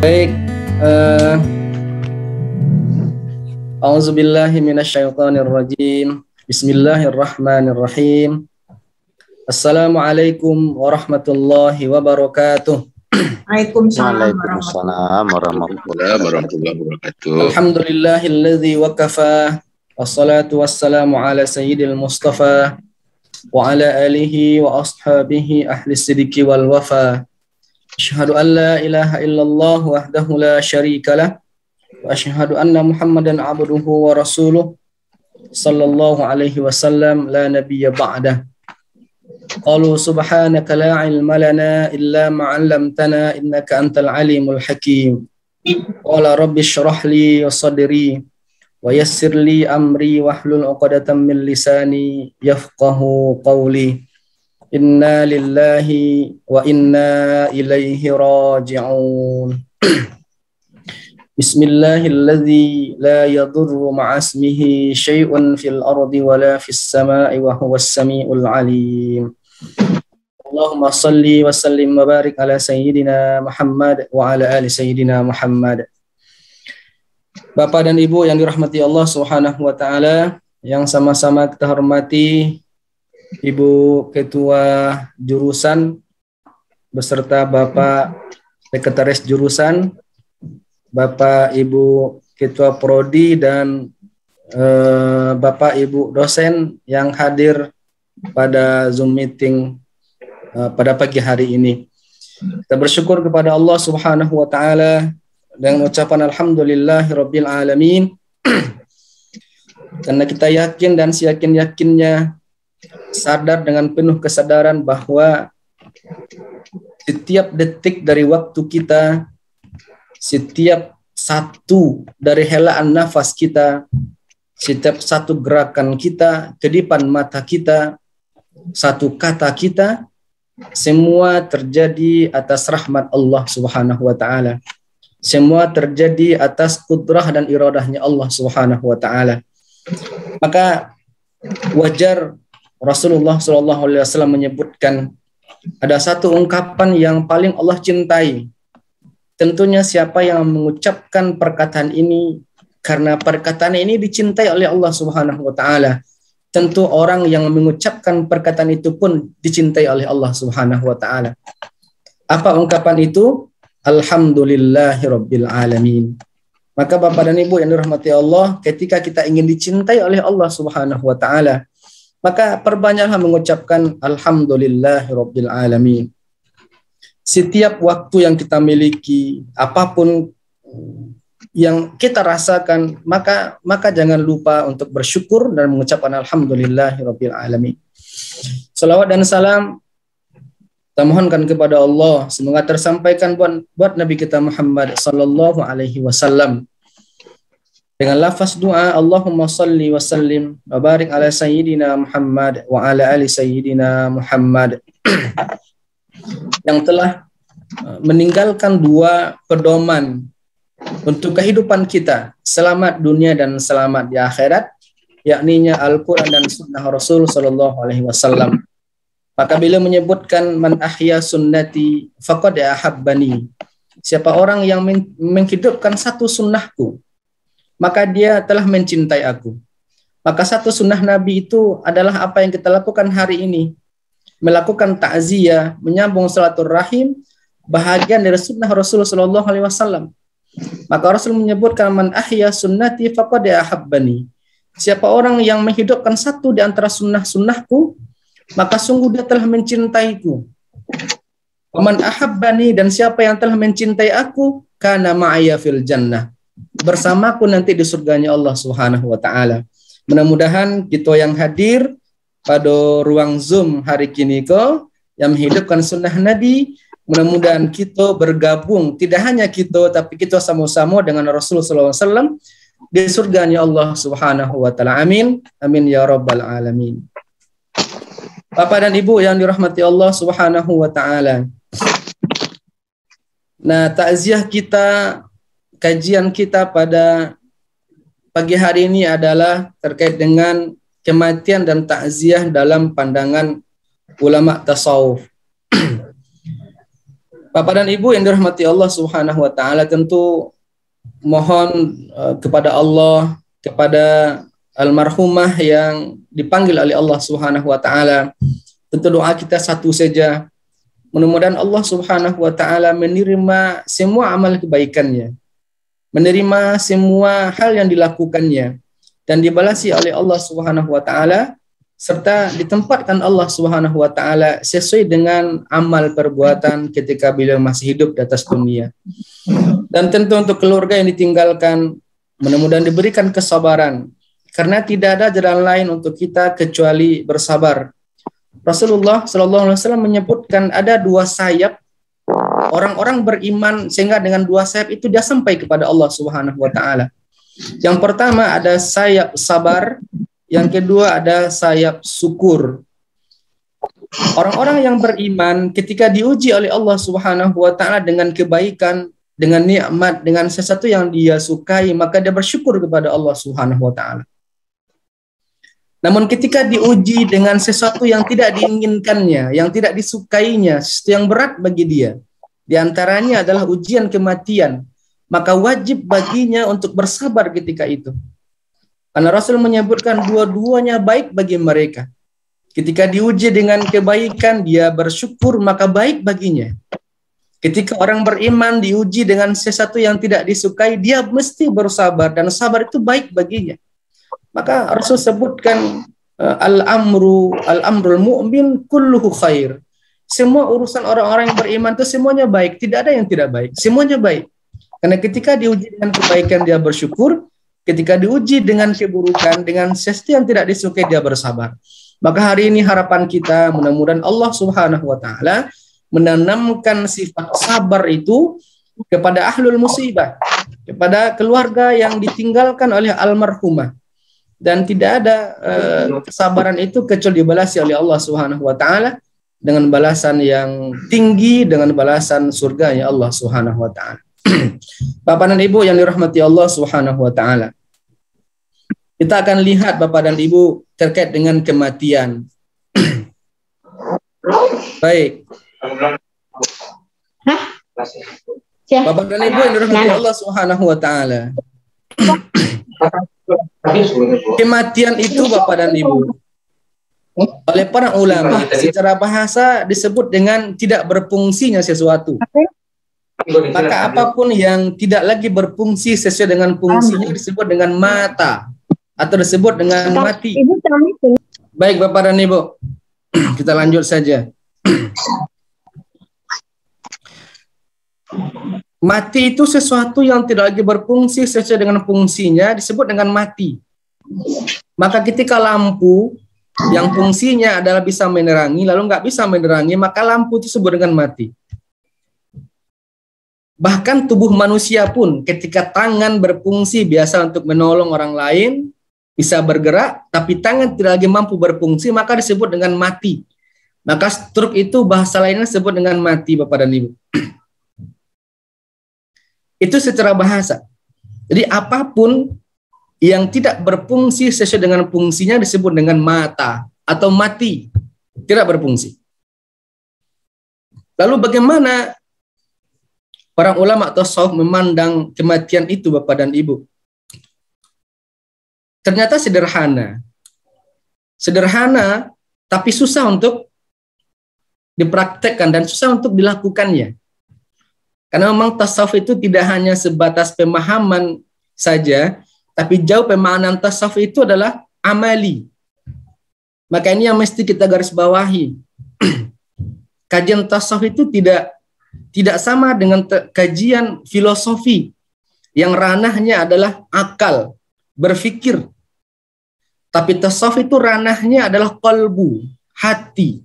Baik, A'udzubillahi minasyaitonirrajim. Bismillahirrahmanirrahim. Assalamualaikum warahmatullahi wabarakatuh. Waalaikumsalam warahmatullahi wabarakatuh. Alhamdulillahilladzi wakafa. Wassalatu wassalamu ala sayyidil mustafa wa ala alihi wa ashabihi ahli sidiki wal wafa. Asyhadu an la ilaha illallah wahdahu la syarikalah wa asyhadu anna Muhammadan abduhu wa rasuluh sallallahu alaihi wasallam la nabiyya ba'dah. Qalu subhanaka la ilma lana illa ma 'allamtana innaka antal alimul hakim. Qala rabbi shrah li sadri wa yassir li amri wahlul 'uqdatam min lisani yafqahu qawli. Inna lillahi wa inna ilaihi raji'un. Bismillahilladzi la yadurru ma'asmihi syai'un fil ardi wa la fis sama'i wa huwas sami'ul alim. Allahumma salli wa sallim wa barik ala sayyidina Muhammad wa ala ali sayyidina Muhammad. Bapak dan Ibu yang dirahmati Allah Subhanahu wa taala, yang sama-sama kita hormati Ibu Ketua Jurusan beserta Bapak Sekretaris Jurusan, Bapak Ibu Ketua Prodi dan Bapak Ibu dosen yang hadir pada Zoom meeting pada pagi hari ini. Kita bersyukur kepada Allah Subhanahu wa taala dengan ucapan alhamdulillahirabbil alamin. Karena kita yakin dan seyakin-yakinnya sadar dengan penuh kesadaran bahwa setiap detik dari waktu kita, setiap satu dari helaan nafas kita, setiap satu gerakan kita, kedipan mata kita, satu kata kita, semua terjadi atas rahmat Allah Subhanahu wa taala. Semua terjadi atas kudrah dan iradahnya Allah Subhanahu wa taala. Maka wajar Rasulullah SAW menyebutkan ada satu ungkapan yang paling Allah cintai. Tentunya siapa yang mengucapkan perkataan ini karena perkataan ini dicintai oleh Allah Subhanahu wa taala. Tentu orang yang mengucapkan perkataan itu pun dicintai oleh Allah Subhanahu wa taala. Apa ungkapan itu? Alhamdulillahirabbil alamin. Maka Bapak dan Ibu yang dirahmati Allah, ketika kita ingin dicintai oleh Allah Subhanahu wa taala, maka perbanyaklah mengucapkan alhamdulillahirabbil alamin. Setiap waktu yang kita miliki, apapun yang kita rasakan, maka jangan lupa untuk bersyukur dan mengucapkan alhamdulillahirabbil alamin. Salawat dan salam kita mohonkan kepada Allah, semoga tersampaikan buat Nabi kita Muhammad sallallahu alaihi wasallam. Dengan lafaz doa Allahumma salli wa sallim wa barik ala sayyidina Muhammad wa ala ali sayyidina Muhammad yang telah meninggalkan dua pedoman untuk kehidupan kita selamat dunia dan selamat di akhirat, yakninya Al-Quran dan Sunnah Rasul sallallahu alaihi wasallam. Maka bila menyebutkan man ahya sunnati faqad ahabbani, siapa orang yang menghidupkan satu sunnahku, maka dia telah mencintai aku. Maka satu sunnah Nabi itu adalah apa yang kita lakukan hari ini. Melakukan takziah, menyambung silaturahim, bahagian dari sunnah Rasul sallallahu alaihi wasallam. Maka Rasul menyebutkan man ahya sunnati faqad ahabbani. Siapa orang yang menghidupkan satu di antara sunnah-sunnahku, maka sungguh dia telah mencintaiku. Man ahabbani, dan siapa yang telah mencintai aku, kana ma'aya fil jannah, bersamaku nanti di surganya Allah Subhanahu wa taala. Mudah-mudahan kita yang hadir pada ruang Zoom hari kini yang menghidupkan sunnah Nabi, mudah-mudahan kita bergabung, tidak hanya kita tapi kita sama-sama dengan Rasulullah SAW di surganya Allah Subhanahu wa taala. Amin. Amin ya rabbal alamin. Bapak dan Ibu yang dirahmati Allah Subhanahu wa taala. Nah, takziah kita, kajian kita pada pagi hari ini adalah terkait dengan kematian dan takziah dalam pandangan ulama tasawuf. Bapak dan Ibu yang dirahmati Allah Subhanahu wa taala, tentu mohon kepada Allah, kepada almarhumah yang dipanggil oleh Allah Subhanahu wa taala. Tentu doa kita satu saja. Mudah-mudahan Allah Subhanahu wa taala menerima semua amal kebaikannya, menerima semua hal yang dilakukannya, dan dibalasi oleh Allah Subhanahu wa taala, serta ditempatkan Allah Subhanahu wa taala sesuai dengan amal perbuatan ketika beliau masih hidup di atas dunia. Dan tentu untuk keluarga yang ditinggalkan, mudah-mudahan diberikan kesabaran, karena tidak ada jalan lain untuk kita kecuali bersabar. Rasulullah SAW menyebutkan ada dua sayap orang-orang beriman, sehingga dengan dua sayap itu dia sampai kepada Allah Subhanahu wa taala. Yang pertama ada sayap sabar, yang kedua ada sayap syukur. Orang-orang yang beriman ketika diuji oleh Allah Subhanahu wa taala dengan kebaikan, dengan nikmat, dengan sesuatu yang dia sukai, maka dia bersyukur kepada Allah Subhanahu wa taala. Namun ketika diuji dengan sesuatu yang tidak diinginkannya, yang tidak disukainya, sesuatu yang berat bagi dia, di antaranya adalah ujian kematian, maka wajib baginya untuk bersabar ketika itu. Karena Rasul menyebutkan dua-duanya baik bagi mereka. Ketika diuji dengan kebaikan, dia bersyukur, maka baik baginya. Ketika orang beriman diuji dengan sesuatu yang tidak disukai, dia mesti bersabar, dan sabar itu baik baginya. Maka Rasul sebutkan al-amrul mu'min kulluhu khair. Semua urusan orang-orang yang beriman itu semuanya baik, tidak ada yang tidak baik, semuanya baik. Karena ketika diuji dengan kebaikan dia bersyukur, ketika diuji dengan keburukan, dengan sesuatu yang tidak disukai dia bersabar. Maka hari ini harapan kita, mudah-mudahan Allah Subhanahu wa taala menanamkan sifat sabar itu kepada ahlul musibah, kepada keluarga yang ditinggalkan oleh almarhumah. Dan tidak ada kesabaran itu kecuali dibalasi oleh Allah Subhanahu wa taala dengan balasan yang tinggi, dengan balasan surga ya Allah Subhanahu wa taala. Bapak dan Ibu yang dirahmati Allah Subhanahu wa taala. Kita akan lihat Bapak dan Ibu terkait dengan kematian. Baik. Bapak dan Ibu yang dirahmati Allah Subhanahu wa taala. Kematian itu Bapak dan Ibu oleh para ulama secara bahasa disebut dengan tidak berfungsinya sesuatu. Maka apapun yang tidak lagi berfungsi sesuai dengan fungsinya disebut dengan mata atau disebut dengan mati. Baik Bapak dan Ibu, kita lanjut saja. Mati itu sesuatu yang tidak lagi berfungsi sesuai dengan fungsinya disebut dengan mati. Maka ketika lampu yang fungsinya adalah bisa menerangi lalu nggak bisa menerangi, maka lampu itu disebut dengan mati. Bahkan tubuh manusia pun ketika tangan berfungsi biasa untuk menolong orang lain, bisa bergerak, tapi tangan tidak lagi mampu berfungsi, maka disebut dengan mati. Maka stroke itu bahasa lainnya disebut dengan mati Bapak dan Ibu. Itu secara bahasa. Jadi apapun yang tidak berfungsi sesuai dengan fungsinya disebut dengan mata atau mati, tidak berfungsi. Lalu bagaimana para ulama tasawuf memandang kematian itu Bapak dan Ibu? Ternyata sederhana. Sederhana tapi susah untuk dipraktekkan dan susah untuk dilakukannya. Karena memang tasawuf itu tidak hanya sebatas pemahaman saja, tapi jauh pemahaman tasawuf itu adalah amali. Maka ini yang mesti kita garis bawahi. Kajian tasawuf itu tidak sama dengan kajian filosofi yang ranahnya adalah akal, berpikir. Tapi tasawuf itu ranahnya adalah qalbu, hati.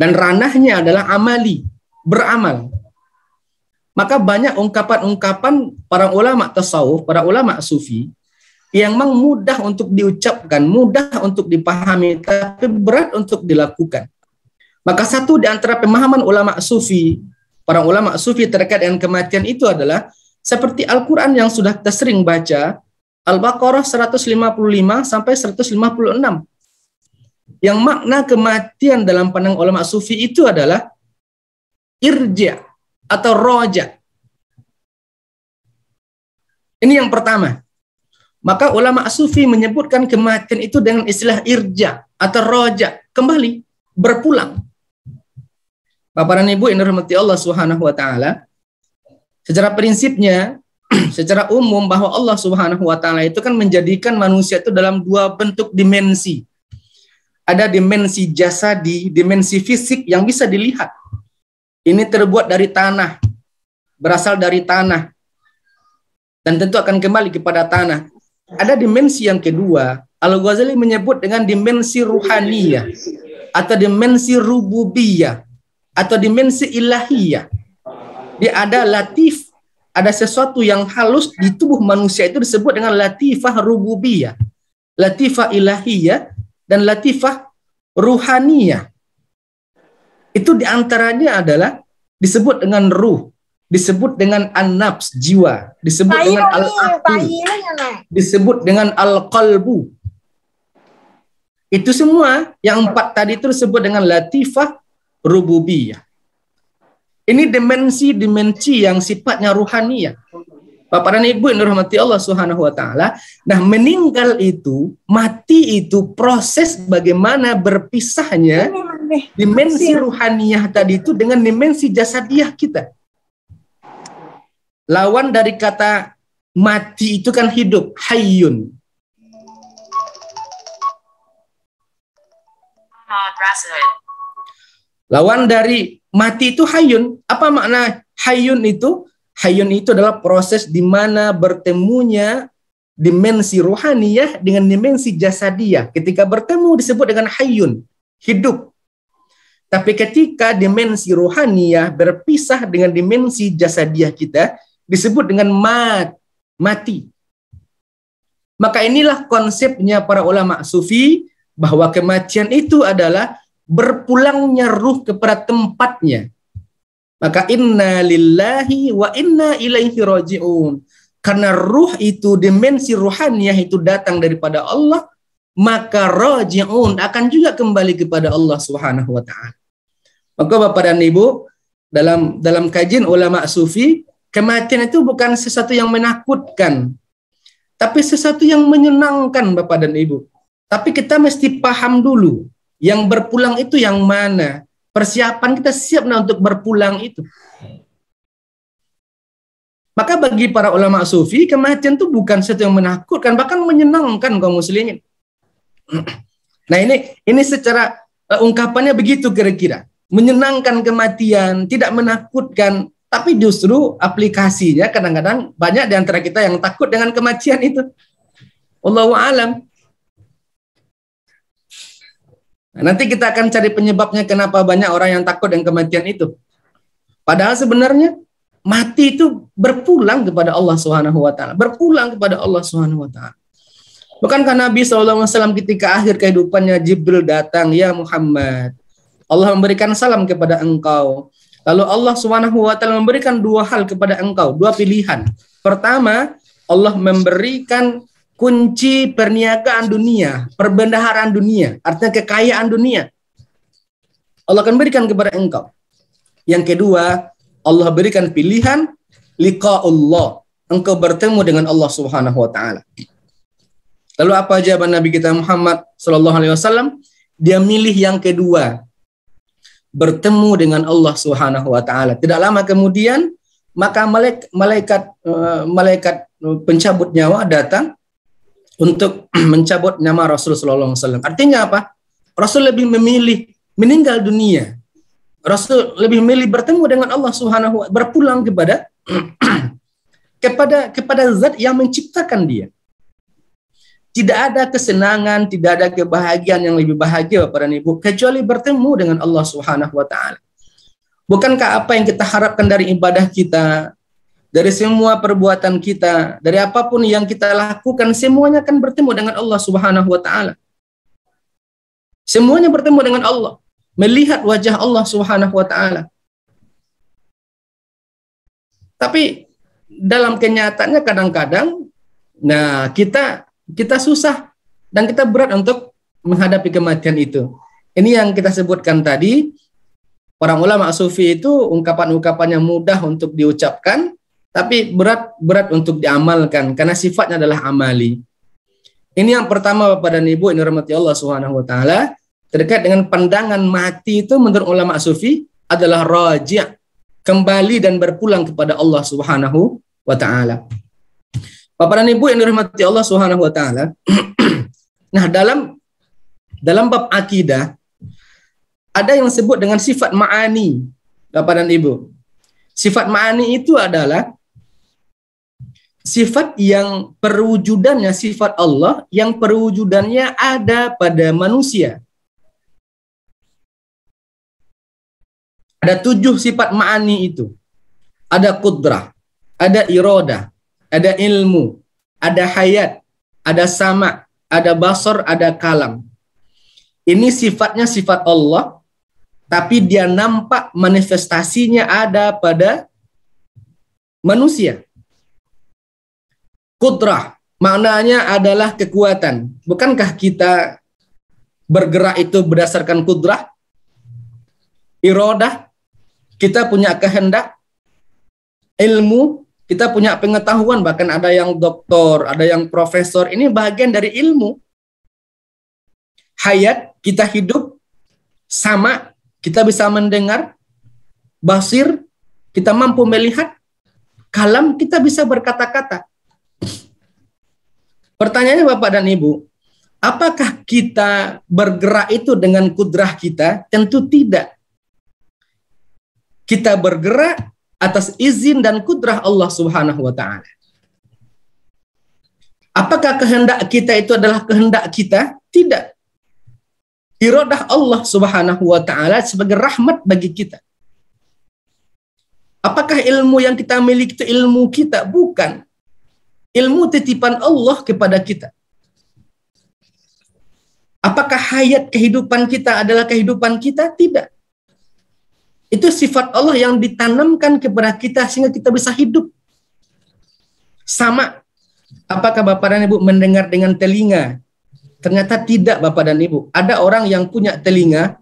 Dan ranahnya adalah amali, beramal. Maka banyak ungkapan-ungkapan para ulama tasawuf, para ulama sufi, yang memang mudah untuk diucapkan, mudah untuk dipahami, tapi berat untuk dilakukan. Maka satu di antara pemahaman ulama sufi, para ulama sufi terkait dengan kematian itu adalah seperti Al-Quran yang sudah kita sering baca, Al-Baqarah 155 sampai 156. Yang makna kematian dalam pandang ulama sufi itu adalah irja'. atau roja. Ini yang pertama. Maka ulama sufi menyebutkan kematian itu dengan istilah irja atau roja, kembali, berpulang. Bapak dan Ibu yang dirahmati Allah Subhanahu wa taala, secara prinsipnya, secara umum bahwa Allah Subhanahu wa taala itu kan menjadikan manusia itu dalam dua bentuk dimensi. Ada dimensi jasadi, dimensi fisik yang bisa dilihat. Ini terbuat dari tanah, berasal dari tanah, dan tentu akan kembali kepada tanah. Ada dimensi yang kedua, Al-Ghazali menyebut dengan dimensi ruhaniyah, atau dimensi rububiyah, atau dimensi ilahiyah. Dia ada latif, ada sesuatu yang halus di tubuh manusia itu disebut dengan latifah rububiyah, latifah ilahiyah, dan latifah ruhaniyah. Itu diantaranya adalah disebut dengan ruh, disebut dengan an-nafs, jiwa, disebut dengan al-aql, disebut dengan al-qalbu. Itu semua yang empat tadi itu disebut dengan latifah rububiyah. Ini dimensi-dimensi yang sifatnya ruhaniyah. Bapak dan Ibu yang dirahmati Allah Subhanahu wa taala, nah meninggal itu, mati itu proses bagaimana berpisahnya dimensi ruhaniyah tadi itu dengan dimensi jasadiah kita. Lawan dari kata mati itu kan hidup, hayyun. Lawan dari mati itu hayyun. Apa makna hayyun itu? Hayyun itu adalah proses di mana bertemunya dimensi ruhaniyah dengan dimensi jasadiyah. Ketika bertemu disebut dengan hayyun, hidup. Tapi ketika dimensi ruhaniyah berpisah dengan dimensi jasadiyah kita, disebut dengan mati. Maka inilah konsepnya para ulama sufi, bahwa kematian itu adalah berpulangnya ruh kepada tempatnya. Maka inna lillahi wa inna ilaihi raji'un. Karena ruh itu, dimensi ruhaniyah itu datang daripada Allah, maka raji'un akan juga kembali kepada Allah Subhanahu wa taala. Maka Bapak dan Ibu, dalam kajian ulama sufi, kematian itu bukan sesuatu yang menakutkan, tapi sesuatu yang menyenangkan Bapak dan Ibu. Tapi kita mesti paham dulu, yang berpulang itu yang mana? Persiapan kita siap untuk berpulang itu. Maka bagi para ulama sufi, kematian itu bukan sesuatu yang menakutkan, bahkan menyenangkan kaum muslimin. Nah ini secara ungkapannya begitu kira-kira. Menyenangkan kematian, tidak menakutkan, tapi justru aplikasinya kadang-kadang banyak di antara kita yang takut dengan kematian itu. Wallahu a'lam. Nah, nanti kita akan cari penyebabnya kenapa banyak orang yang takut dengan kematian itu. Padahal sebenarnya mati itu berpulang kepada Allah Subhanahu wa taala, berpulang kepada Allah Subhanahu wa taala. Bukankah Nabi SAW ketika akhir kehidupannya Jibril datang, ya Muhammad, Allah memberikan salam kepada engkau. Lalu Allah Subhanahu wa taala memberikan dua hal kepada engkau, dua pilihan. Pertama, Allah memberikan kunci perniagaan dunia, perbendaharaan dunia, artinya kekayaan dunia. Allah akan berikan kepada engkau. Yang kedua, Allah berikan pilihan liqa'ullah, engkau bertemu dengan Allah Subhanahu wa taala. Lalu apa jawaban Nabi kita Muhammad sallallahu alaihi wasallam? Dia milih yang kedua, bertemu dengan Allah Subhanahu wa taala. Tidak lama kemudian, maka malaikat pencabut nyawa datang untuk mencabut nyawa Rasul sallallahu alaihi wasallam. Artinya apa? Rasul lebih memilih meninggal dunia. Rasul lebih memilih bertemu dengan Allah Subhanahu wa taala, berpulang kepada zat yang menciptakan dia. Tidak ada kesenangan, tidak ada kebahagiaan yang lebih bahagia Bapak dan Ibu kecuali bertemu dengan Allah Subhanahu wa taala. Bukankah apa yang kita harapkan dari ibadah kita, dari semua perbuatan kita, dari apapun yang kita lakukan, semuanya akan bertemu dengan Allah Subhanahu wa taala. Semuanya bertemu dengan Allah, melihat wajah Allah Subhanahu wa taala. Tapi dalam kenyataannya kadang-kadang kita susah dan kita berat untuk menghadapi kematian itu. Ini yang kita sebutkan tadi, Para ulama sufi itu ungkapan-ungkapannya mudah untuk diucapkan, tapi berat untuk diamalkan karena sifatnya adalah amali. Ini yang pertama Bapak dan Ibu yang dirahmati Allah Subhanahu wa taala, terkait dengan pandangan mati itu menurut ulama sufi adalah raji', kembali dan berpulang kepada Allah Subhanahu wa taala. Bapak dan Ibu yang dirahmati Allah Subhanahu wa taala. Nah, dalam bab akidah ada yang disebut dengan sifat ma'ani, Bapak dan Ibu. Sifat ma'ani itu adalah sifat yang perwujudannya sifat Allah, yang perwujudannya ada pada manusia. Ada 7 sifat ma'ani itu. Ada kudrah, ada iradah, ada ilmu, ada hayat, ada sama, ada basar, ada kalam. Ini sifatnya sifat Allah, tapi dia nampak manifestasinya ada pada manusia. Kudrah maknanya adalah kekuatan. Bukankah kita bergerak itu berdasarkan kudrah? Iradah, kita punya kehendak. Ilmu, kita punya pengetahuan, bahkan ada yang doktor, ada yang profesor, ini bagian dari ilmu. Hayat, kita hidup, sama, kita bisa mendengar, basir, kita mampu melihat, kalam, kita bisa berkata-kata. Pertanyaannya Bapak dan Ibu, apakah kita bergerak itu dengan kudrah kita? Tentu tidak. Kita bergerak atas izin dan kudrah Allah Subhanahu wa taala. Apakah kehendak kita itu adalah kehendak kita? Tidak. Iradah Allah Subhanahu wa taala sebagai rahmat bagi kita. Apakah ilmu yang kita miliki itu ilmu kita? Bukan. Ilmu titipan Allah kepada kita. Apakah hayat kehidupan kita adalah kehidupan kita? Tidak. Itu sifat Allah yang ditanamkan kepada kita sehingga kita bisa hidup. Sama. Apakah Bapak dan Ibu mendengar dengan telinga? Ternyata tidak Bapak dan Ibu. Ada orang yang punya telinga,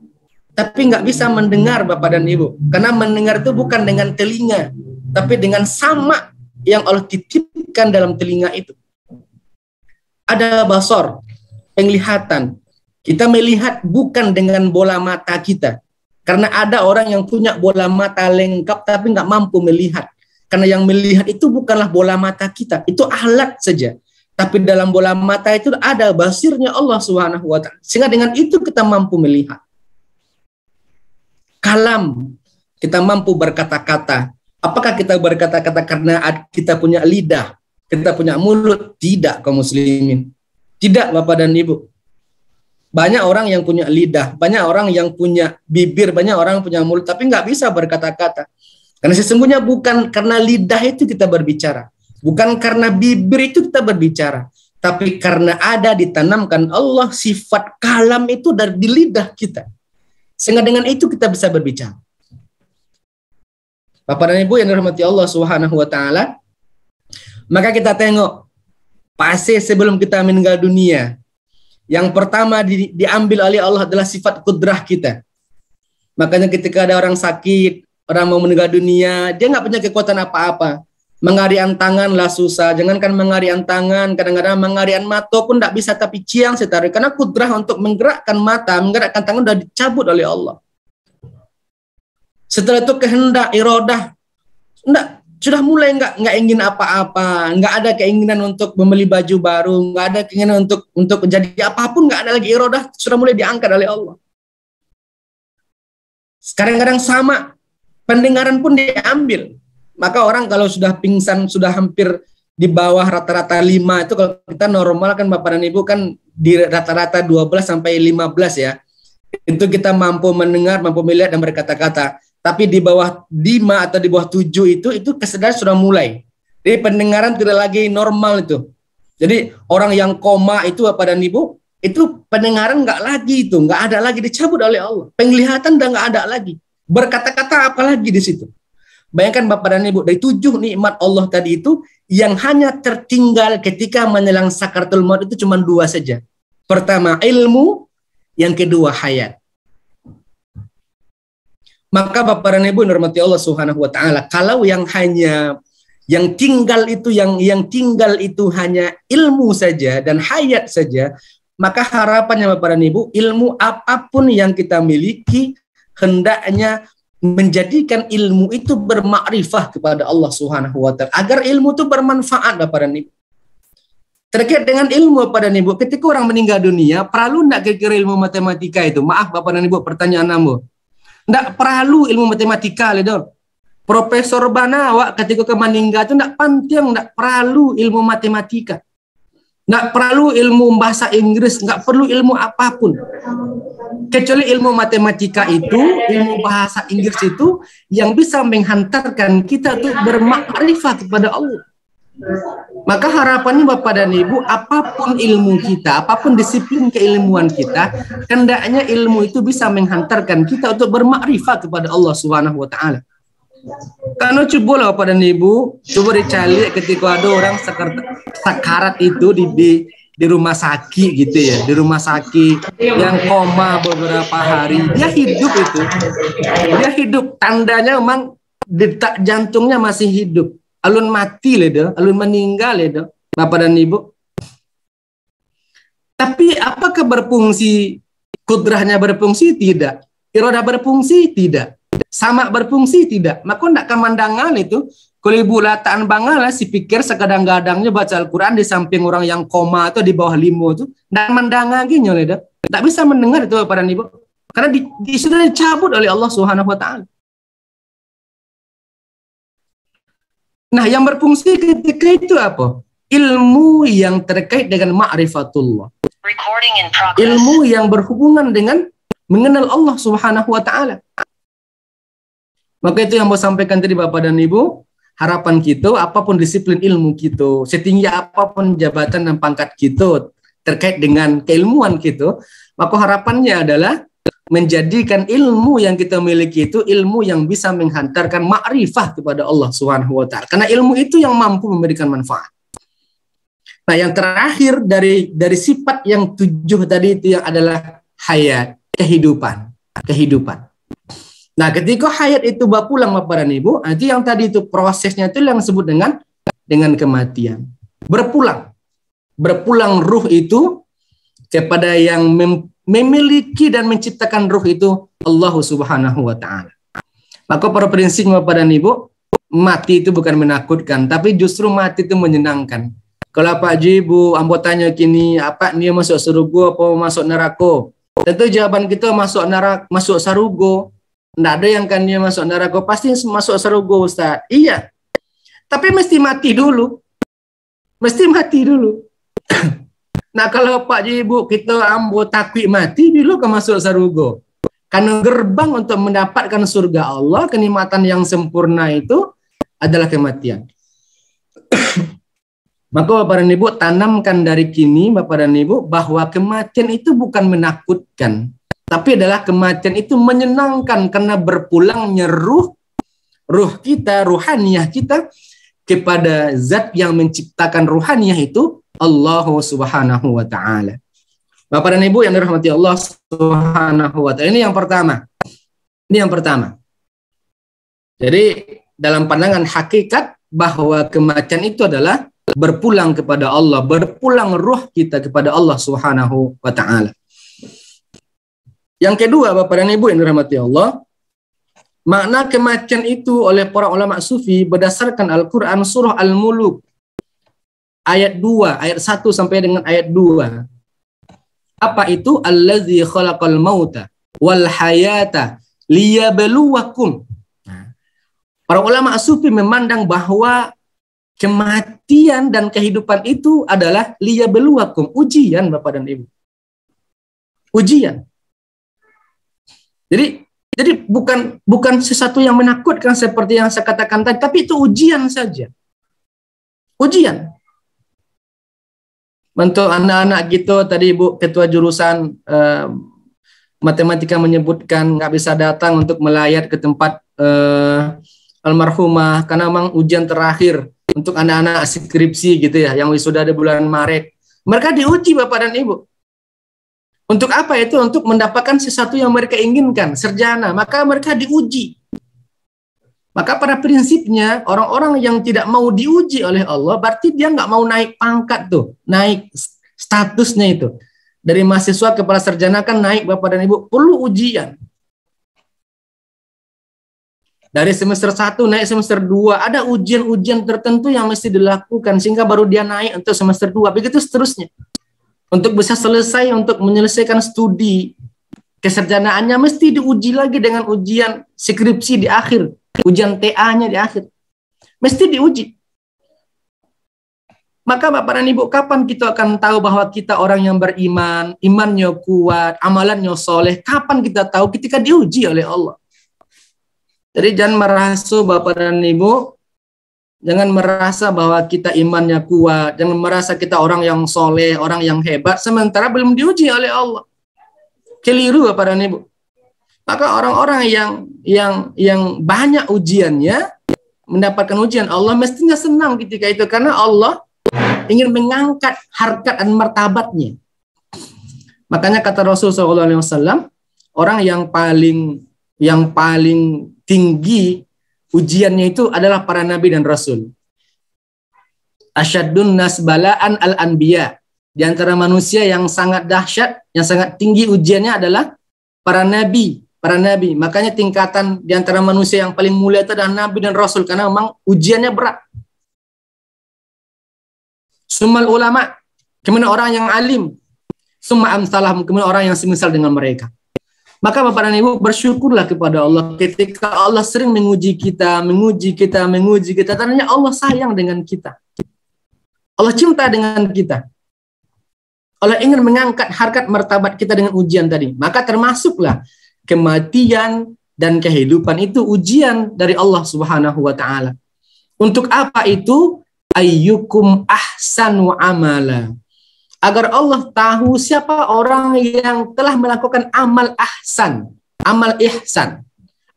tapi nggak bisa mendengar Bapak dan Ibu. Karena mendengar itu bukan dengan telinga, tapi dengan sama yang Allah titipkan dalam telinga itu. Ada basar, penglihatan. Kita melihat bukan dengan bola mata kita. Karena ada orang yang punya bola mata lengkap tapi nggak mampu melihat. Karena yang melihat itu bukanlah bola mata kita. Itu alat saja. Tapi dalam bola mata itu ada basirnya Allah Subhanahu wa taala. Sehingga dengan itu kita mampu melihat. Kalam, kita mampu berkata-kata. Apakah kita berkata-kata karena kita punya lidah, kita punya mulut? Tidak, kaum muslimin. Tidak, Bapak dan Ibu. Banyak orang yang punya lidah, banyak orang yang punya bibir, banyak orang punya mulut, tapi nggak bisa berkata-kata. Karena sesungguhnya bukan karena lidah itu kita berbicara, bukan karena bibir itu kita berbicara, tapi karena ada ditanamkan Allah sifat kalam itu di lidah kita. Sehingga dengan itu kita bisa berbicara. Bapak dan Ibu yang dirahmati Allah Subhanahu wa taala, maka kita tengok fase sebelum kita meninggal dunia. Yang pertama diambil oleh Allah adalah sifat kudrah kita. Makanya ketika ada orang sakit, orang mau meninggal dunia, dia nggak punya kekuatan apa-apa. Mengarian tangan lah susah, jangankan mengarian tangan, kadang-kadang mengarian mata pun tidak bisa, tapi ciang setarik. Karena kudrah untuk menggerakkan mata, menggerakkan tangan sudah dicabut oleh Allah. Setelah itu kehendak, iradah, sudah mulai nggak ingin apa-apa, nggak ada keinginan untuk membeli baju baru, nggak ada keinginan untuk menjadi apapun, nggak ada lagi iradah, sudah mulai diangkat oleh Allah. Kadang-kadang sama, pendengaran pun diambil. Maka orang kalau sudah pingsan, sudah hampir di bawah rata-rata 5, itu kalau kita normal kan Bapak dan Ibu kan di rata-rata 12 sampai 15 ya. Itu kita mampu mendengar, mampu melihat dan berkata-kata. Tapi di bawah 5 atau di bawah 7 itu kesadaran sudah mulai. Jadi pendengaran tidak lagi normal itu. Jadi orang yang koma itu Bapak dan Ibu, itu pendengaran nggak lagi itu, nggak ada lagi, dicabut oleh Allah. Penglihatan udah nggak ada lagi. Berkata-kata apalagi di situ. Bayangkan Bapak dan Ibu, dari 7 nikmat Allah tadi itu, yang hanya tertinggal ketika menjelang sakaratul maut itu cuma 2 saja. Pertama ilmu, yang kedua hayat. Maka Bapak dan Ibu dirahmati Allah Subhanahu wa taala, kalau yang tinggal itu hanya ilmu saja dan hayat saja, maka harapannya Bapak dan Ibu, ilmu apapun yang kita miliki hendaknya menjadikan ilmu itu bermakrifah kepada Allah Subhanahu wa taala, agar ilmu itu bermanfaat Bapak dan Ibu. Terkait dengan ilmu Bapak dan Ibu, ketika orang meninggal dunia, perlu enggak kira-kira ilmu matematika itu? Maaf Bapak dan Ibu, pertanyaan Ambo. Enggak perlu ilmu matematika, Ledo. Profesor Banawa ketika meninggal itu enggak penting, enggak perlu ilmu matematika. Enggak perlu ilmu bahasa Inggris, enggak perlu ilmu apapun. Kecuali ilmu matematika itu, ilmu bahasa Inggris itu yang bisa menghantarkan kita untuk bermakrifah kepada Allah. Maka harapannya Bapak dan Ibu, apapun ilmu kita, apapun disiplin keilmuan kita, hendaknya ilmu itu bisa menghantarkan kita untuk bermakrifah kepada Allah Subhanahu wa taala. Karena coba Bapak dan Ibu, coba dicari ketika ada orang sakarat itu di rumah sakit gitu ya, di rumah sakit yang koma beberapa hari, dia hidup itu. Dia hidup, tandanya memang detak jantungnya masih hidup. Alun mati ledo, alun meninggal ledo, Bapak dan Ibu. Tapi apakah berfungsi, kudrahnya berfungsi? Tidak. Iroda berfungsi? Tidak. Sama berfungsi? Tidak. Maka tidak kemandangan itu, kalau ibu lataan bangala si pikir sekadang-kadangnya baca Al-Quran di samping orang yang koma atau di bawah limo itu, tidak mendangan gini ledo. Tidak bisa mendengar itu Bapak dan Ibu. Karena sudah dicabut oleh Allah Subhanahu wa taala. Nah, yang berfungsi ketika itu apa? Ilmu yang terkait dengan ma'rifatullah. Ilmu yang berhubungan dengan mengenal Allah Subhanahu wa taala. Maka itu yang mau sampaikan tadi Bapak dan Ibu, harapan kita apapun disiplin ilmu kita, setinggi apapun jabatan dan pangkat kita terkait dengan keilmuan kita, maka harapannya adalah menjadikan ilmu yang kita miliki itu ilmu yang bisa menghantarkan makrifah kepada Allah Subhanahu wa taala. Karena ilmu itu yang mampu memberikan manfaat. Nah, yang terakhir dari sifat yang 7 tadi itu yang adalah hayat, kehidupan. Nah, ketika hayat itu berpulang Bapak dan Ibu, itu yang tadi itu prosesnya itu yang disebut dengan kematian. Berpulang ruh itu kepada yang memiliki dan menciptakan ruh itu Allah Subhanahu wa taala. Maka pada prinsip Bapak dan Ibu, mati itu bukan menakutkan, tapi justru mati itu menyenangkan. Kalau Pak Ibu ambo tanya kini, apa dia masuk surga apa masuk neraka? Tentu jawaban kita masuk neraka, masuk surga. Tidak ada yang kan dia masuk neraka, pasti masuk surga Ustaz. Iya. Tapi mesti mati dulu. Nah, kalau Pak Ibu kita ambo takwi mati dulu ke masuk surga. Karena gerbang untuk mendapatkan surga Allah, kenikmatan yang sempurna itu adalah kematian. Maka Bapak dan Ibu tanamkan dari kini Bapak dan Ibu bahwa kematian itu bukan menakutkan, tapi adalah kematian itu menyenangkan karena berpulangnya ruh kita, ruhaniyah kita kepada zat yang menciptakan ruhaniyah itu Allah Subhanahu wa taala. Bapak dan Ibu yang dirahmati Allah Subhanahu wa taala. Ini yang pertama. Jadi dalam pandangan hakikat bahwa kematian itu adalah berpulang kepada Allah, berpulang ruh kita kepada Allah Subhanahu wa taala. Yang kedua, Bapak dan Ibu yang dirahmati Allah, makna kematian itu oleh para ulama sufi berdasarkan Al-Qur'an surah Al-Muluk ayat 2, ayat 1 sampai dengan ayat 2. Apa itu? Allazi khalaqal mauta wal hayata liyabluwakum. Para ulama sufi memandang bahwa kematian dan kehidupan itu adalah liyabluwakum, ujian Bapak dan Ibu. Ujian. Jadi bukan sesuatu yang menakutkan seperti yang saya katakan tadi, tapi itu ujian saja. Ujian. Untuk anak-anak kita tadi Ibu Ketua Jurusan Matematika menyebutkan nggak bisa datang untuk melayat ke tempat almarhumah karena memang ujian terakhir untuk anak-anak skripsi gitu ya, yang wisuda di bulan Maret. Mereka diuji Bapak dan Ibu. Untuk apa itu? Untuk mendapatkan sesuatu yang mereka inginkan, sarjana. Maka mereka diuji. Maka pada prinsipnya orang-orang yang tidak mau diuji oleh Allah, berarti dia nggak mau naik pangkat tuh, naik statusnya itu. Dari mahasiswa kepada sarjana kan naik Bapak dan Ibu, perlu ujian. Dari semester 1 naik semester 2, ada ujian-ujian tertentu yang mesti dilakukan sehingga baru dia naik untuk semester 2. Begitu seterusnya. Untuk bisa selesai, untuk menyelesaikan studi kesarjanaannya mesti diuji lagi dengan ujian skripsi di akhir. Ujian TA-nya di akhir. Mesti diuji. Maka Bapak dan Ibu, kapan kita akan tahu bahwa kita orang yang beriman, imannya kuat, amalannya soleh? Kapan kita tahu? Ketika diuji oleh Allah. Jadi jangan merasa Bapak dan Ibu, jangan merasa bahwa kita imannya kuat, jangan merasa kita orang yang soleh, orang yang hebat, sementara belum diuji oleh Allah. Keliru Bapak dan Ibu. Maka orang-orang yang banyak ujiannya, mendapatkan ujian Allah, mestinya senang ketika itu. Karena Allah ingin mengangkat harkat dan martabatnya. Makanya kata Rasulullah SAW, orang yang paling tinggi ujiannya itu adalah para nabi dan rasul. Asyaddun nas bala'an al-anbiya. Di antara manusia yang sangat dahsyat, yang sangat tinggi ujiannya adalah para nabi. Para nabi, makanya tingkatan di antara manusia yang paling mulia itu adalah nabi dan rasul, karena memang ujiannya berat. Summal ulama, kemudian orang yang alim, summa amsalahum, kemudian orang yang semisal dengan mereka. Maka Bapak dan Ibu, bersyukurlah kepada Allah ketika Allah sering menguji kita, tandanya Allah sayang dengan kita. Allah cinta dengan kita. Allah ingin mengangkat harkat martabat kita dengan ujian tadi. Maka termasuklah kematian dan kehidupan itu ujian dari Allah Subhanahu wa taala. Untuk apa itu? Ayyukum ahsanu amala. Agar Allah tahu siapa orang yang telah melakukan amal ahsan, amal ihsan,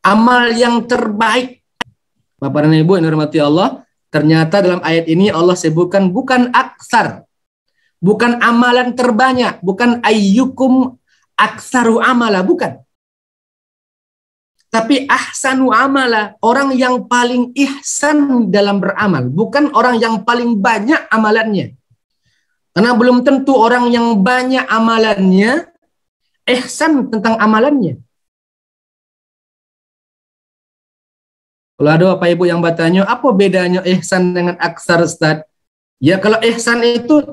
amal yang terbaik. Bapak dan Ibu yang dirahmati Allah, ternyata dalam ayat ini Allah sebutkan bukan aksar, bukan amalan terbanyak, bukan ayyukum aksaru amala, bukan. Tapi ahsanu amala, orang yang paling ihsan dalam beramal, bukan orang yang paling banyak amalannya. Karena belum tentu orang yang banyak amalannya ihsan tentang amalannya. Kalau ada Bapak Ibu yang bertanya, apa bedanya ihsan dengan aksar, Ustaz? Ya, kalau ihsan itu,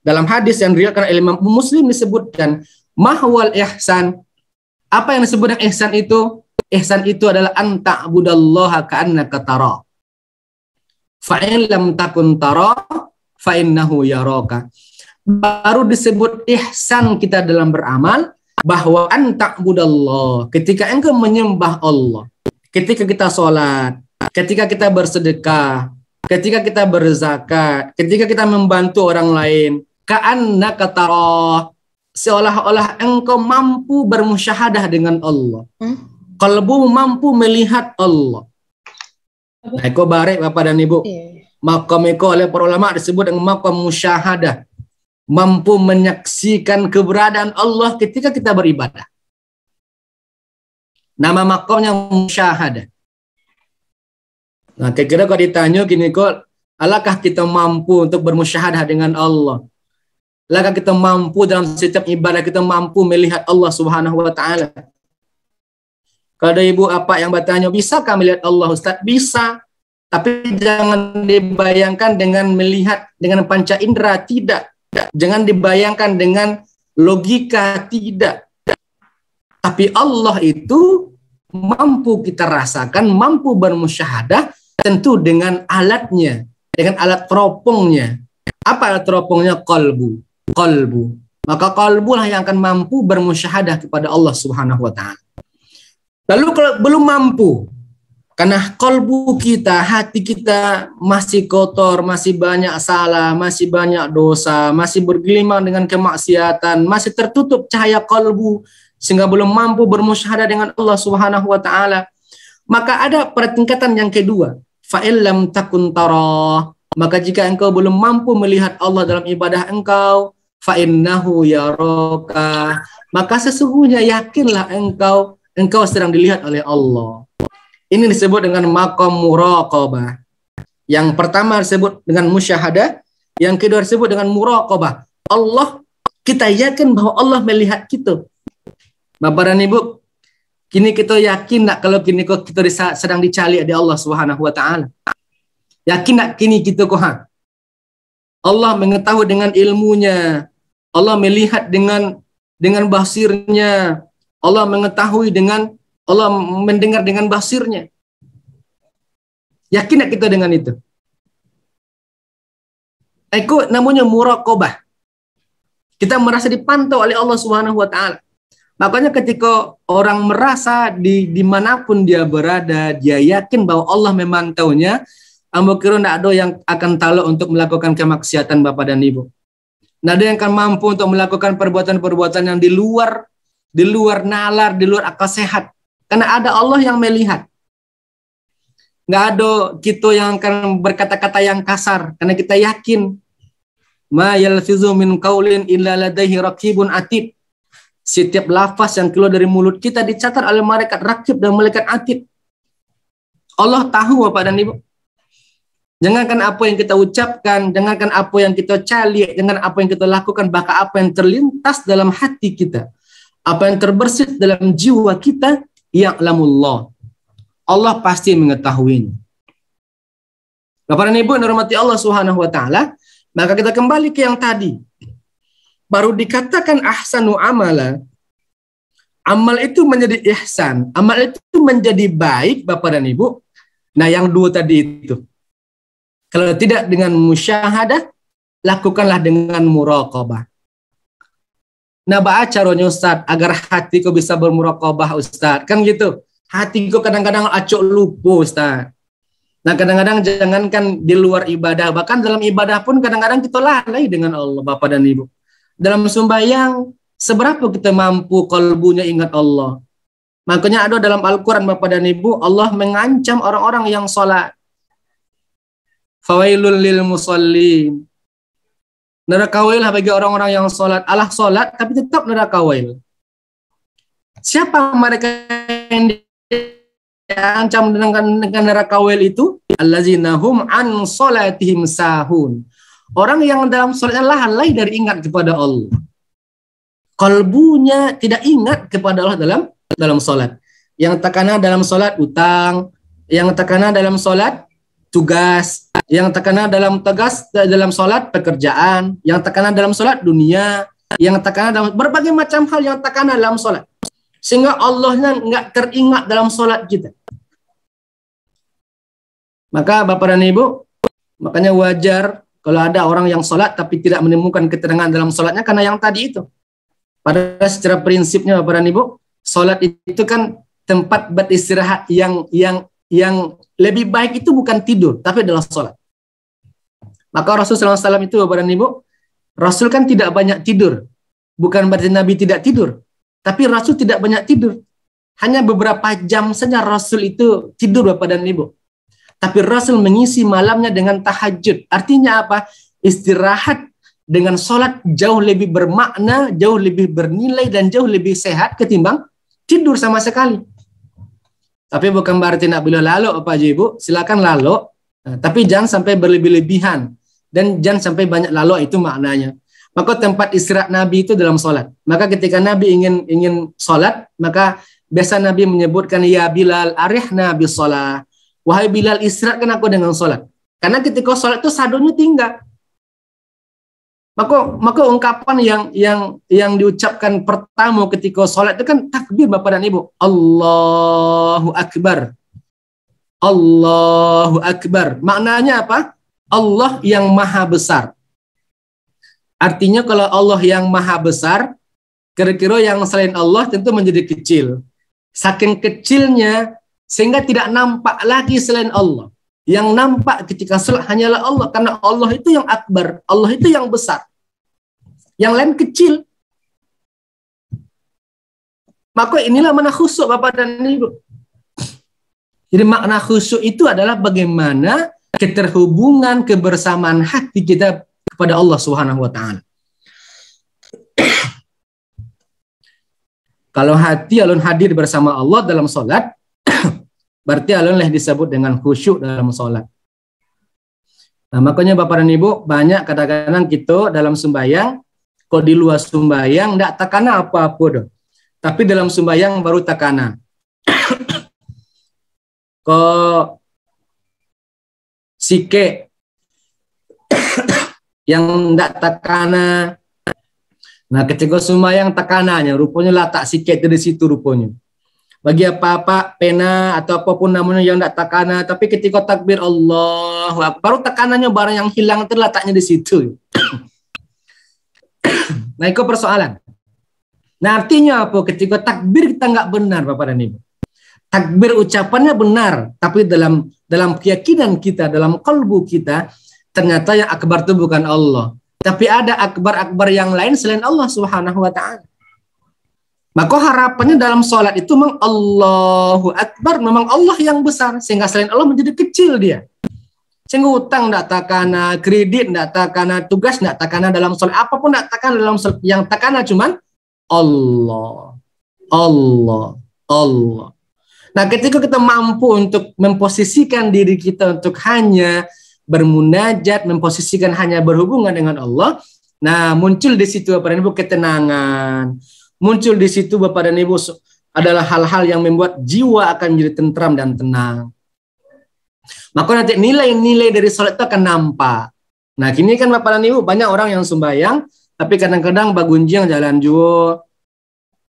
dalam hadis yang diriwayatkan oleh Imam Muslim disebutkan, mahwal ihsan. Apa yang disebut dengan ihsan itu? Ihsan itu adalah anta budallaha ka'annaka tara. Fa in lam takun tara fa innahu yaraka. Baru disebut ihsan kita dalam beramal bahwa anta budallah, ketika engkau menyembah Allah, ketika kita sholat, ketika kita bersedekah, ketika kita berzakat, ketika kita membantu orang lain, ka'annaka tara, seolah-olah engkau mampu bermusyahadah dengan Allah. Kalbu mampu melihat Allah. Nah, kau barek Bapak dan Ibu. Makam itu oleh para ulama disebut dengan makam musyahadah. Mampu menyaksikan keberadaan Allah ketika kita beribadah. Nama makamnya musyahadah. Nah, kira-kira kalau ditanya gini kok, alakah kita mampu untuk bermusyahadah dengan Allah? Alakah kita mampu dalam setiap ibadah kita mampu melihat Allah Subhanahu wa taala? Kalau ada ibu apa yang bertanya, bisakah melihat Allah Ustaz? Bisa. Tapi jangan dibayangkan dengan melihat dengan panca indera, tidak. Jangan dibayangkan dengan logika, tidak. Tapi Allah itu mampu kita rasakan, mampu bermusyahadah, tentu dengan alatnya, dengan alat teropongnya. Apa alat teropongnya? Qalbu. Maka qalbulah yang akan mampu bermusyahadah kepada Allah Subhanahu wa taala. Lalu kalau belum mampu, karena kalbu kita, hati kita masih kotor, masih banyak salah, masih banyak dosa, masih bergelimang dengan kemaksiatan, masih tertutup cahaya kalbu, sehingga belum mampu bermusyahadah dengan Allah Subhanahu wa taala. Maka ada pertingkatan yang kedua, fa'il lam takun tara. Maka jika engkau belum mampu melihat Allah dalam ibadah engkau, fa innahu yaraka. Maka sesungguhnya yakinlah engkau sedang dilihat oleh Allah. Ini disebut dengan maqam muraqabah. Yang pertama disebut dengan musyahadah, yang kedua disebut dengan muraqabah. Allah, kita yakin bahwa Allah melihat kita. Bapak dan Ibu, kini kita yakin tak kalau kini kita sedang dicari oleh Allah Subhanahu wa taala? Yakin tak kini kita Allah mengetahui dengan ilmunya, Allah melihat dengan basirnya, Allah mengetahui Allah mendengar dengan basirnya. Yakin tak kita dengan itu? Itu namanya muraqabah. Kita merasa dipantau oleh Allah Subhanahu wa taala. Makanya ketika orang merasa dimanapun dia berada, dia yakin bahwa Allah memantaunya, ambo kira tidak ada yang akan tahu untuk melakukan kemaksiatan Bapak dan Ibu. Tidak ada yang akan mampu untuk melakukan perbuatan-perbuatan yang di luar nalar, di luar akal sehat. Karena ada Allah yang melihat. Nggak ada kita yang akan berkata-kata yang kasar. Karena kita yakin. Ma yalfizu min qaulin illa ladaihi raqibun atid. Setiap lafaz yang keluar dari mulut kita dicatat oleh malaikat raqib dan malaikat atid. Allah tahu Bapak dan Ibu. Jangankan apa yang kita ucapkan, jangankan apa yang kita cari, jangan apa yang kita lakukan, bahkan apa yang terlintas dalam hati kita, apa yang terbersit dalam jiwa kita, ya'lamullah. Allah pasti mengetahuinya. Bapak dan Ibu yang dirahmati Allah Subhanahu wa taala, maka kita kembali ke yang tadi. Baru dikatakan ahsanu amala. Amal itu menjadi ihsan, amal itu menjadi baik Bapak dan Ibu. Nah, yang dua tadi itu. Kalau tidak dengan musyahadah, lakukanlah dengan muraqabah. Nah, baca caranya Ustaz, agar hatiku bisa bermuraqabah Ustaz. Kan gitu. Hatiku kadang-kadang acok lupa Ustaz. Nah, kadang-kadang jangankan di luar ibadah, bahkan dalam ibadah pun kadang-kadang kita lalai dengan Allah, Bapak dan Ibu. Dalam sembahyang, seberapa kita mampu kalbunya ingat Allah. Makanya ada dalam Al-Quran Bapak dan Ibu, Allah mengancam orang-orang yang sholat. Fawailul lil musallin. Neraka wail bagi orang-orang yang sholat. Allah sholat, tapi tetap neraka wail. Siapa mereka yang diancam dengan neraka wail itu? Allazina hum an sholatihim sahun. Orang yang dalam sholatnya lalai dari ingat kepada Allah. Kalbunya tidak ingat kepada Allah dalam sholat. Yang terkena dalam sholat utang, yang terkena dalam sholat tugas, yang terkena dalam sholat pekerjaan, yang terkena dalam sholat dunia, yang terkena dalam berbagai macam hal yang terkena dalam sholat. Sehingga Allahnya nggak teringat dalam sholat kita. Maka Bapak dan Ibu, makanya wajar kalau ada orang yang sholat tapi tidak menemukan ketenangan dalam sholatnya karena yang tadi itu. Padahal secara prinsipnya Bapak dan Ibu, sholat itu kan tempat beristirahat yang lebih baik itu bukan tidur, tapi adalah sholat. Maka Rasulullah SAW itu Bapak dan Ibu, Rasul kan tidak banyak tidur. Bukan berarti Nabi tidak tidur, tapi Rasul tidak banyak tidur. Hanya beberapa jam saja Rasul itu tidur Bapak dan Ibu. Tapi Rasul mengisi malamnya dengan tahajud. Artinya apa? Istirahat dengan sholat jauh lebih bermakna, jauh lebih bernilai, dan jauh lebih sehat ketimbang tidur sama sekali. Tapi bukan berarti nak boleh lalu Bapak Ibu, silakan lalu, tapi jangan sampai berlebih-lebihan dan jangan sampai banyak lalu, itu maknanya. Maka tempat istirahat Nabi itu dalam sholat. Maka ketika Nabi ingin sholat, maka biasa Nabi menyebutkan ya Bilal arihna bis sholat. Wahai Bilal, istirahatkan aku dengan sholat. Karena ketika sholat itu sadonya tinggal. Maka ungkapan yang diucapkan pertama ketika sholat itu kan takbir Bapak dan Ibu. Allahu Akbar. Allahu Akbar. Maknanya apa? Allah yang maha besar. Artinya kalau Allah yang maha besar, kira-kira yang selain Allah tentu menjadi kecil. Saking kecilnya sehingga tidak nampak lagi selain Allah. Yang nampak ketika sholat hanyalah Allah. Karena Allah itu yang akbar. Allah itu yang besar. Yang lain kecil. Maka inilah makna khusyuk Bapak dan Ibu. Jadi makna khusyuk itu adalah bagaimana keterhubungan, kebersamaan hati kita kepada Allah Subhanahu wa taala. Kalau hati alun hadir bersama Allah dalam solat, berarti alunlah disebut dengan khusyuk dalam solat. Nah, makanya Bapak dan Ibu, banyak kadang-kadang kita dalam sembahyang, kok di luar sembahyang enggak takana apa-apa doh. Tapi dalam sembahyang baru takana. Kok sike yang enggak takana. Nah, ketika sembahyang takananya, rupanya letak sikit dari situ rupanya. Bagi apa-apa, pena atau apapun namanya yang enggak takana, tapi ketika takbir Allahu Akbar, baru takananya barang yang hilang terletaknya di situ. Nah, itu persoalan. Nah, artinya apa? Ketika takbir kita enggak benar, Bapak dan Ibu. Takbir ucapannya benar, tapi dalam keyakinan kita, dalam kalbu kita, ternyata yang akbar itu bukan Allah. Tapi ada akbar-akbar yang lain selain Allah Subhanahu wa ta'ala. Maka harapannya dalam sholat itu memang Allahu Akbar, memang Allah yang besar, sehingga selain Allah menjadi kecil dia. Sehingga utang tidak takana, kredit tidak takana, tugas tidak takana dalam sholat, apapun tidak takana dalam sholat, yang takana cuman Allah, Allah, Allah. Nah, ketika kita mampu untuk memposisikan diri kita untuk hanya bermunajat, memposisikan hanya berhubungan dengan Allah, nah muncul di situ Bapak dan Ibu ketenangan, muncul di situ Bapak dan Ibu adalah hal-hal yang membuat jiwa akan menjadi tentram dan tenang. Maka nanti nilai-nilai dari sholat itu akan nampak. Nah, kini kan Bapak dan Ibu banyak orang yang sembahyang, tapi kadang-kadang bagunjing jalan juga.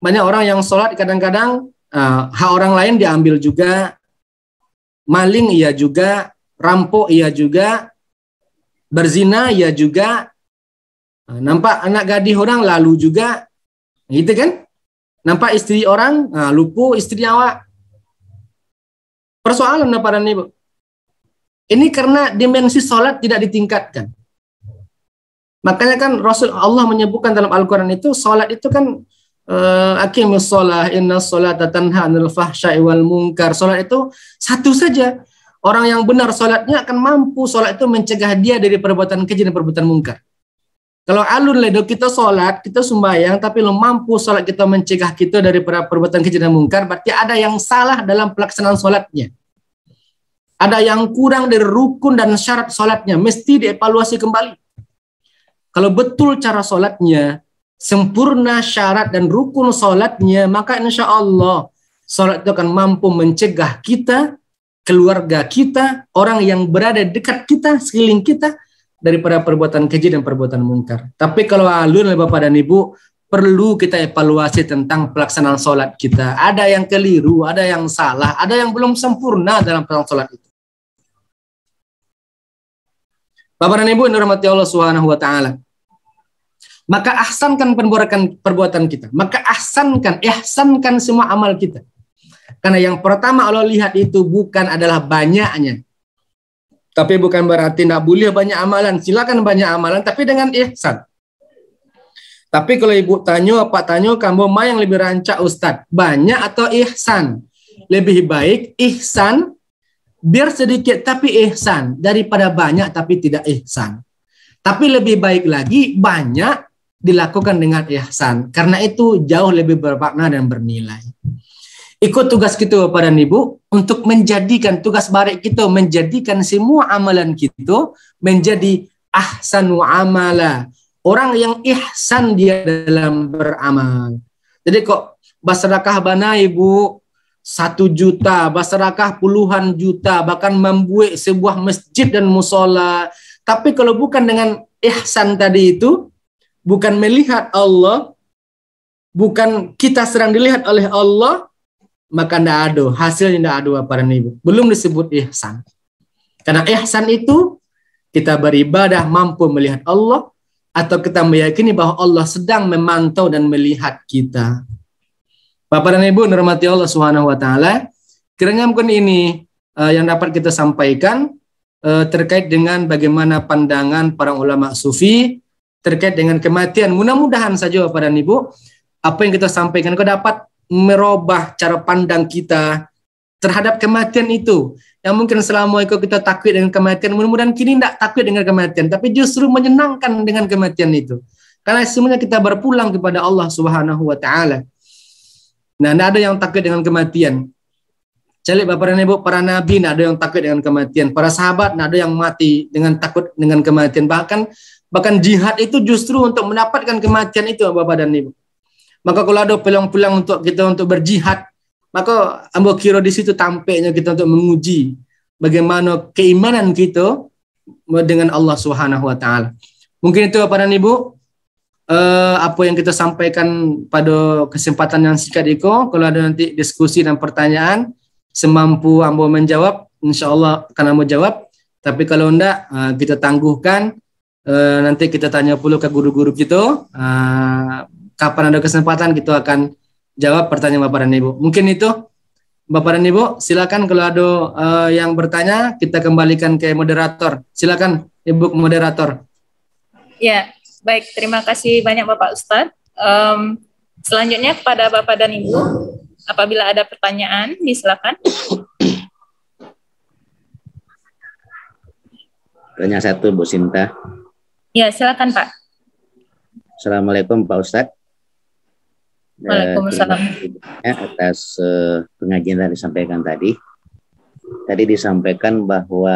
Banyak orang yang sholat kadang-kadang hak orang lain diambil juga, maling iya juga, rampok ia juga, berzina ia juga, nampak anak gadis orang lalu juga, gitu kan? Nampak istri orang, lupa istri awak. Persoalan Bapak dan Ibu. Ini karena dimensi sholat tidak ditingkatkan. Makanya kan Rasul Allah menyebutkan dalam Al-Quran itu, sholat itu kan aqimus sholah, inna sholata tanha 'anil fahsya'i wal munkar. Sholat itu satu saja. Orang yang benar sholatnya akan mampu sholat itu mencegah dia dari perbuatan keji dan perbuatan mungkar. Kalau alun ledo kita sholat, kita sembahyang, tapi lo mampu sholat kita mencegah kita dari perbuatan keji dan mungkar, berarti ada yang salah dalam pelaksanaan sholatnya. Ada yang kurang dari rukun dan syarat sholatnya, mesti dievaluasi kembali. Kalau betul cara sholatnya, sempurna syarat dan rukun sholatnya, maka insya Allah sholat itu akan mampu mencegah kita, keluarga kita, orang yang berada dekat kita, sekeliling kita, daripada perbuatan keji dan perbuatan mungkar. Tapi kalau alun Bapak dan Ibu, perlu kita evaluasi tentang pelaksanaan sholat kita. Ada yang keliru, ada yang salah, ada yang belum sempurna dalam pelaksanaan sholat itu. Bapak dan Ibu yang dirahmati Allah Subhanahu wa ta'ala. Maka ahsankan perbuatan kita. Maka ihsankan semua amal kita. Karena yang pertama Allah lihat itu bukan adalah banyaknya. Tapi bukan berarti tidak boleh banyak amalan. Silakan banyak amalan, tapi dengan ihsan. Tapi kalau ibu tanya, Pak tanya, kamu mana yang lebih rancak Ustadz? Banyak atau ihsan? Lebih baik ihsan, biar sedikit tapi ihsan. Daripada banyak tapi tidak ihsan. Tapi lebih baik lagi banyak dilakukan dengan ihsan. Karena itu jauh lebih bermakna dan bernilai. Ikut tugas kita Bapak dan Ibu untuk menjadikan tugas barik kita, menjadikan semua amalan kita menjadi ahsanu amala. Orang yang ihsan dia dalam beramal. Jadi kok bersedekah bana Ibu 1 juta, bersedekah puluhan juta, bahkan membuat sebuah masjid dan musola. Tapi kalau bukan dengan ihsan tadi itu, bukan melihat Allah, bukan kita sedang dilihat oleh Allah, maka tidak ada, hasilnya tidak ada Bapak dan Ibu. Belum disebut ihsan. Karena ihsan itu kita beribadah mampu melihat Allah, atau kita meyakini bahwa Allah sedang memantau dan melihat kita. Bapak dan Ibu dirahmati Allah Subhanahu wa taala, kiranya mungkin ini yang dapat kita sampaikan terkait dengan bagaimana pandangan para ulama sufi terkait dengan kematian. Mudah-mudahan saja Bapak dan Ibu apa yang kita sampaikan itu dapat merubah cara pandang kita terhadap kematian itu. Yang mungkin selama itu kita takut dengan kematian, mudah-mudahan kini tidak takut dengan kematian, tapi justru menyenangkan dengan kematian itu. Karena semuanya kita berpulang kepada Allah Subhanahu wa taala. Nah, tidak ada yang takut dengan kematian. Calik Bapak dan Ibu, para nabi tidak ada yang takut dengan kematian. Para sahabat tidak ada yang mati dengan takut dengan kematian. Bahkan jihad itu justru untuk mendapatkan kematian itu, Bapak dan Ibu. Maka kalau ada peluang-peluang untuk kita untuk berjihad, maka ambo kira di situ tampaknya kita untuk menguji bagaimana keimanan kita dengan Allah Subhanahu wa taala. Mungkin itu Bapak dan Ibu apa yang kita sampaikan pada kesempatan yang singkat itu. Kalau ada nanti diskusi dan pertanyaan, semampu ambo menjawab, insyaallah akan ambo jawab. Tapi kalau enggak, kita tangguhkan, nanti kita tanya pula ke guru-guru kita. Kapan ada kesempatan kita akan jawab pertanyaan Bapak dan Ibu. Mungkin itu Bapak dan Ibu, silakan kalau ada yang bertanya, kita kembalikan ke moderator. Silakan Ibu moderator. Ya, baik, terima kasih banyak Bapak Ustadz. Selanjutnya kepada Bapak dan Ibu, apabila ada pertanyaan, silakan. Tanya satu, Bu Sinta. Ya, silakan Pak. Assalamualaikum Pak Ustadz. Waalaikumsalam. Atas pengajian yang disampaikan tadi. Tadi disampaikan bahwa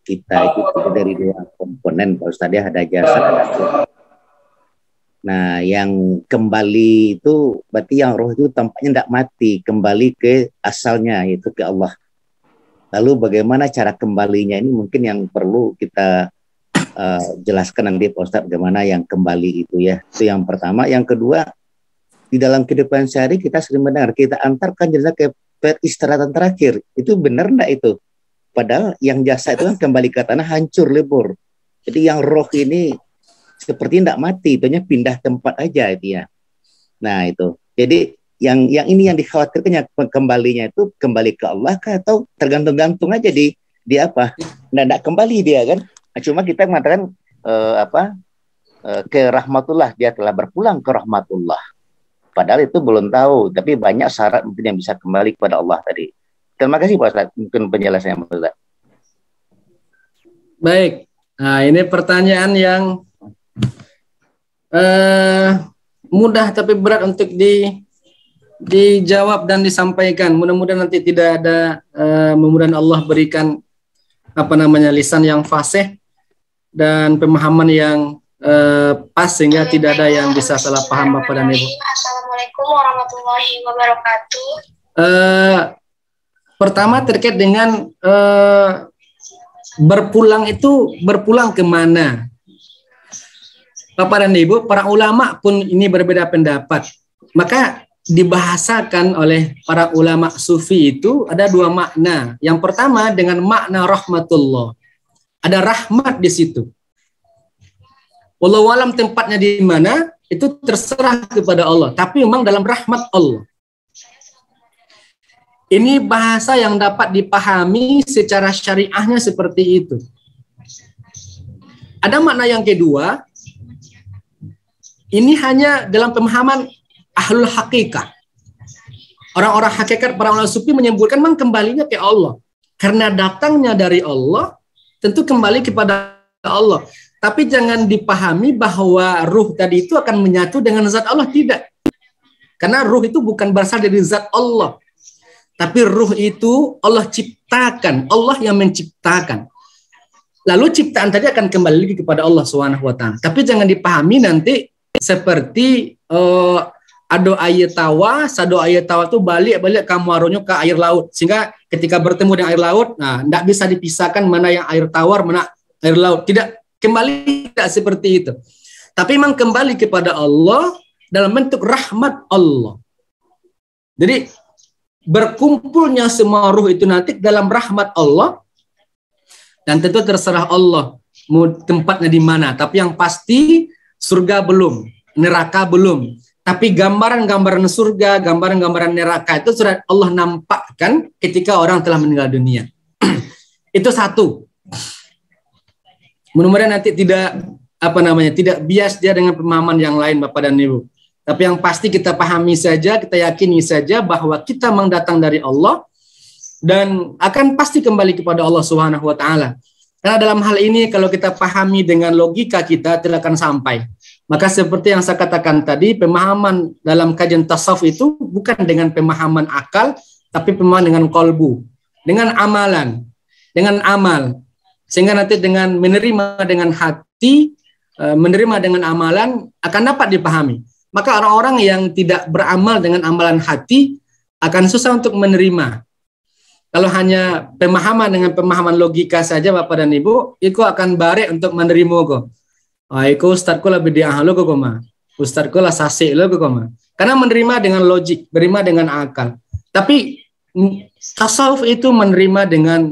kita itu dari dua komponen, Pak Ustadz, ya, ada jasad, ada ruh. Nah, yang kembali itu berarti yang roh itu tampaknya tidak mati, kembali ke asalnya, yaitu ke Allah. Lalu bagaimana cara kembalinya ini mungkin yang perlu kita jelaskan nanti Pak Ustadz, bagaimana yang kembali itu, ya. Itu yang pertama. Yang kedua, di dalam kehidupan sehari kita sering mendengar kita antarkan jenazah ke peristirahatan terakhir. Itu benar enggak itu? Padahal yang jasa itu kan kembali ke tanah hancur lebur. Jadi yang roh ini seperti tidak mati, itu pindah tempat aja itu, ya. Nah itu. Jadi yang ini yang dikhawatirkan kembalinya itu kembali ke Allah kah, atau tergantung-gantung aja di apa? Tidak kembali dia kan. Nah, cuma kita mengatakan ke rahmatullah, dia telah berpulang ke rahmatullah. Padahal itu belum tahu, tapi banyak syarat mungkin yang bisa kembali kepada Allah tadi. Terima kasih Pak Ustadz, mungkin penjelasannya Pak Ustadz. Baik, nah ini pertanyaan yang mudah tapi berat untuk dijawab dan disampaikan. Mudah-mudahan nanti tidak ada, mudah-mudahan Allah berikan lisan yang fasih dan pemahaman yang pas sehingga tidak ada yang bisa salah paham Bapak dan Ibu. Assalamualaikum warahmatullahi wabarakatuh. Pertama terkait dengan berpulang kemana? Bapak dan Ibu, para ulama pun ini berbeda pendapat. Maka dibahasakan oleh para ulama sufi itu ada dua makna. Yang pertama dengan makna rahmatullah. Ada rahmat di situ. Wallahu alam tempatnya di mana itu terserah kepada Allah, tapi memang dalam rahmat Allah. Ini bahasa yang dapat dipahami secara syariahnya seperti itu. Ada makna yang kedua, ini hanya dalam pemahaman ahlul hakikah. Orang-orang hakikat, para ulama sufi menyebutkan memang kembalinya ke Allah. Karena datangnya dari Allah, tentu kembali kepada Allah. Tapi jangan dipahami bahwa ruh tadi itu akan menyatu dengan zat Allah, tidak. Karena ruh itu bukan berasal dari zat Allah. Tapi ruh itu Allah ciptakan, Allah yang menciptakan. Lalu ciptaan tadi akan kembali lagi kepada Allah Subhanahu wa taala. Tapi jangan dipahami nanti seperti ado air tawa, sado air tawa itu balik kamu arunya ke air laut. Sehingga ketika bertemu dengan air laut, nah tidak bisa dipisahkan mana yang air tawar, mana air laut. Tidak. Kembali tidak seperti itu. Tapi memang kembali kepada Allah dalam bentuk rahmat Allah. Jadi berkumpulnya semua ruh itu nanti dalam rahmat Allah. Dan tentu terserah Allah mau tempatnya di mana. Tapi yang pasti surga belum, neraka belum. Tapi gambaran-gambaran surga, gambaran-gambaran neraka itu sudah Allah nampakkan ketika orang telah meninggal dunia. Itu satu. Mudah-mudahan nanti tidak tidak bias dia dengan pemahaman yang lain Bapak dan Ibu. Tapi yang pasti kita pahami saja, kita yakini saja bahwa kita memang datang dari Allah dan akan pasti kembali kepada Allah Subhanahu wa taala. Karena dalam hal ini kalau kita pahami dengan logika kita tidak akan sampai. Maka seperti yang saya katakan tadi, pemahaman dalam kajian tasawuf itu bukan dengan pemahaman akal, tapi pemahaman dengan kolbu, dengan amalan, dengan amal. Sehingga nanti dengan menerima dengan hati, menerima dengan amalan akan dapat dipahami. Maka orang-orang yang tidak beramal dengan amalan hati akan susah untuk menerima. Kalau hanya pemahaman dengan pemahaman logika saja Bapak dan Ibu, itu akan barek untuk menerima kok. Iku ustadku lebih diahlo kok mah. Ustadku lah sasik lo kok mah. Karena menerima dengan logik, menerima dengan akal. Tapi tasawuf itu menerima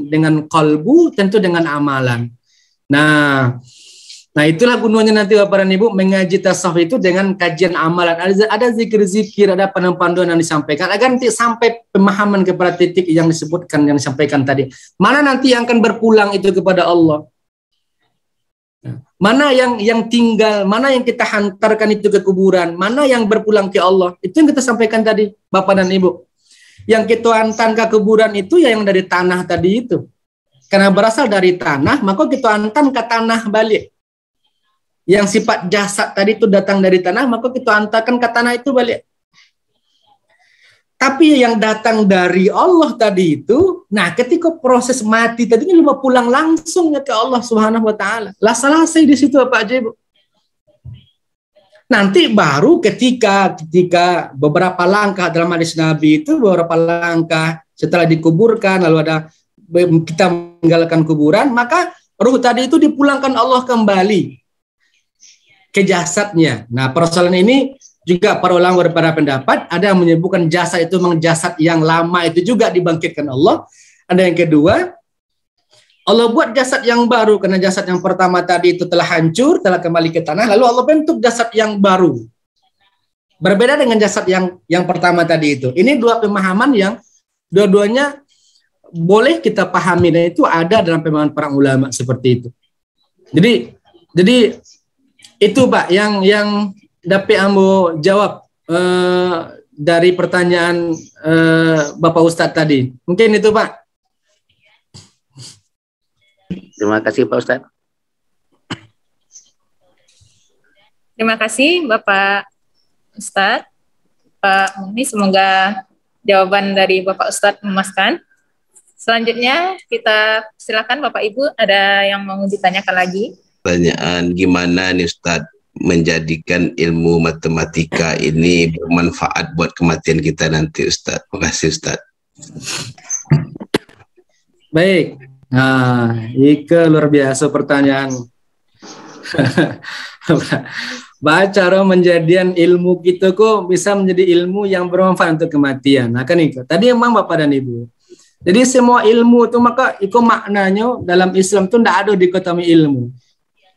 dengan kalbu, tentu dengan amalan. Nah itulah gunanya nanti Bapak dan Ibu mengaji tasawuf itu dengan kajian amalan. Ada zikir-zikir, ada panduan yang disampaikan agar nanti sampai pemahaman kepada titik yang disebutkan, yang disampaikan tadi. Mana nanti yang akan berpulang itu kepada Allah. Mana yang tinggal, mana yang kita hantarkan itu ke kuburan, mana yang berpulang ke Allah. Itu yang kita sampaikan tadi Bapak dan Ibu. Yang kita hantar ke kuburan itu ya yang dari tanah tadi itu. Karena berasal dari tanah, maka kita hantar ke tanah balik. Yang sifat jasad tadi itu datang dari tanah, maka kita hantarkan ke tanah itu balik. Tapi yang datang dari Allah tadi itu, nah ketika proses mati tadi ini lupa pulang langsung ke Allah Subhanahu wa taala. Lah selesai di situ Pak Ibu. Nanti baru ketika beberapa langkah dalam hadis Nabi itu, beberapa langkah setelah dikuburkan lalu ada kita meninggalkan kuburan, maka ruh tadi itu dipulangkan Allah kembali ke jasadnya. Nah, persoalan ini juga para ulama berbeda pendapat. Ada yang menyebutkan jasad itu memang jasad yang lama itu juga dibangkitkan Allah. Ada yang kedua, Allah buat jasad yang baru karena jasad yang pertama tadi itu telah hancur, telah kembali ke tanah, lalu Allah bentuk jasad yang baru. Berbeda dengan jasad yang pertama tadi itu. Ini dua pemahaman yang dua-duanya boleh kita pahami, dan itu ada dalam pemahaman para ulama seperti itu. Jadi itu Pak yang dapat ambo jawab dari pertanyaan Bapak Ustadz tadi. Mungkin itu Pak. Terima kasih Pak Ustadz. Terima kasih Bapak Ustadz. Pak Muni, semoga jawaban dari Bapak Ustadz memuaskan. Selanjutnya kita silakan Bapak Ibu, ada yang mau ditanyakan lagi? Pertanyaan, gimana nih Ustadz menjadikan ilmu matematika ini bermanfaat buat kematian kita nanti Ustadz? Terima kasih Ustadz. Baik. Nah, itu luar biasa pertanyaan. Cara menjadikan ilmu kita kok bisa menjadi ilmu yang bermanfaat untuk kematian. Nah kan itu. Tadi memang Bapak dan Ibu. Jadi semua ilmu itu maka itu maknanya dalam Islam itu tidak ada dikotomi ilmu.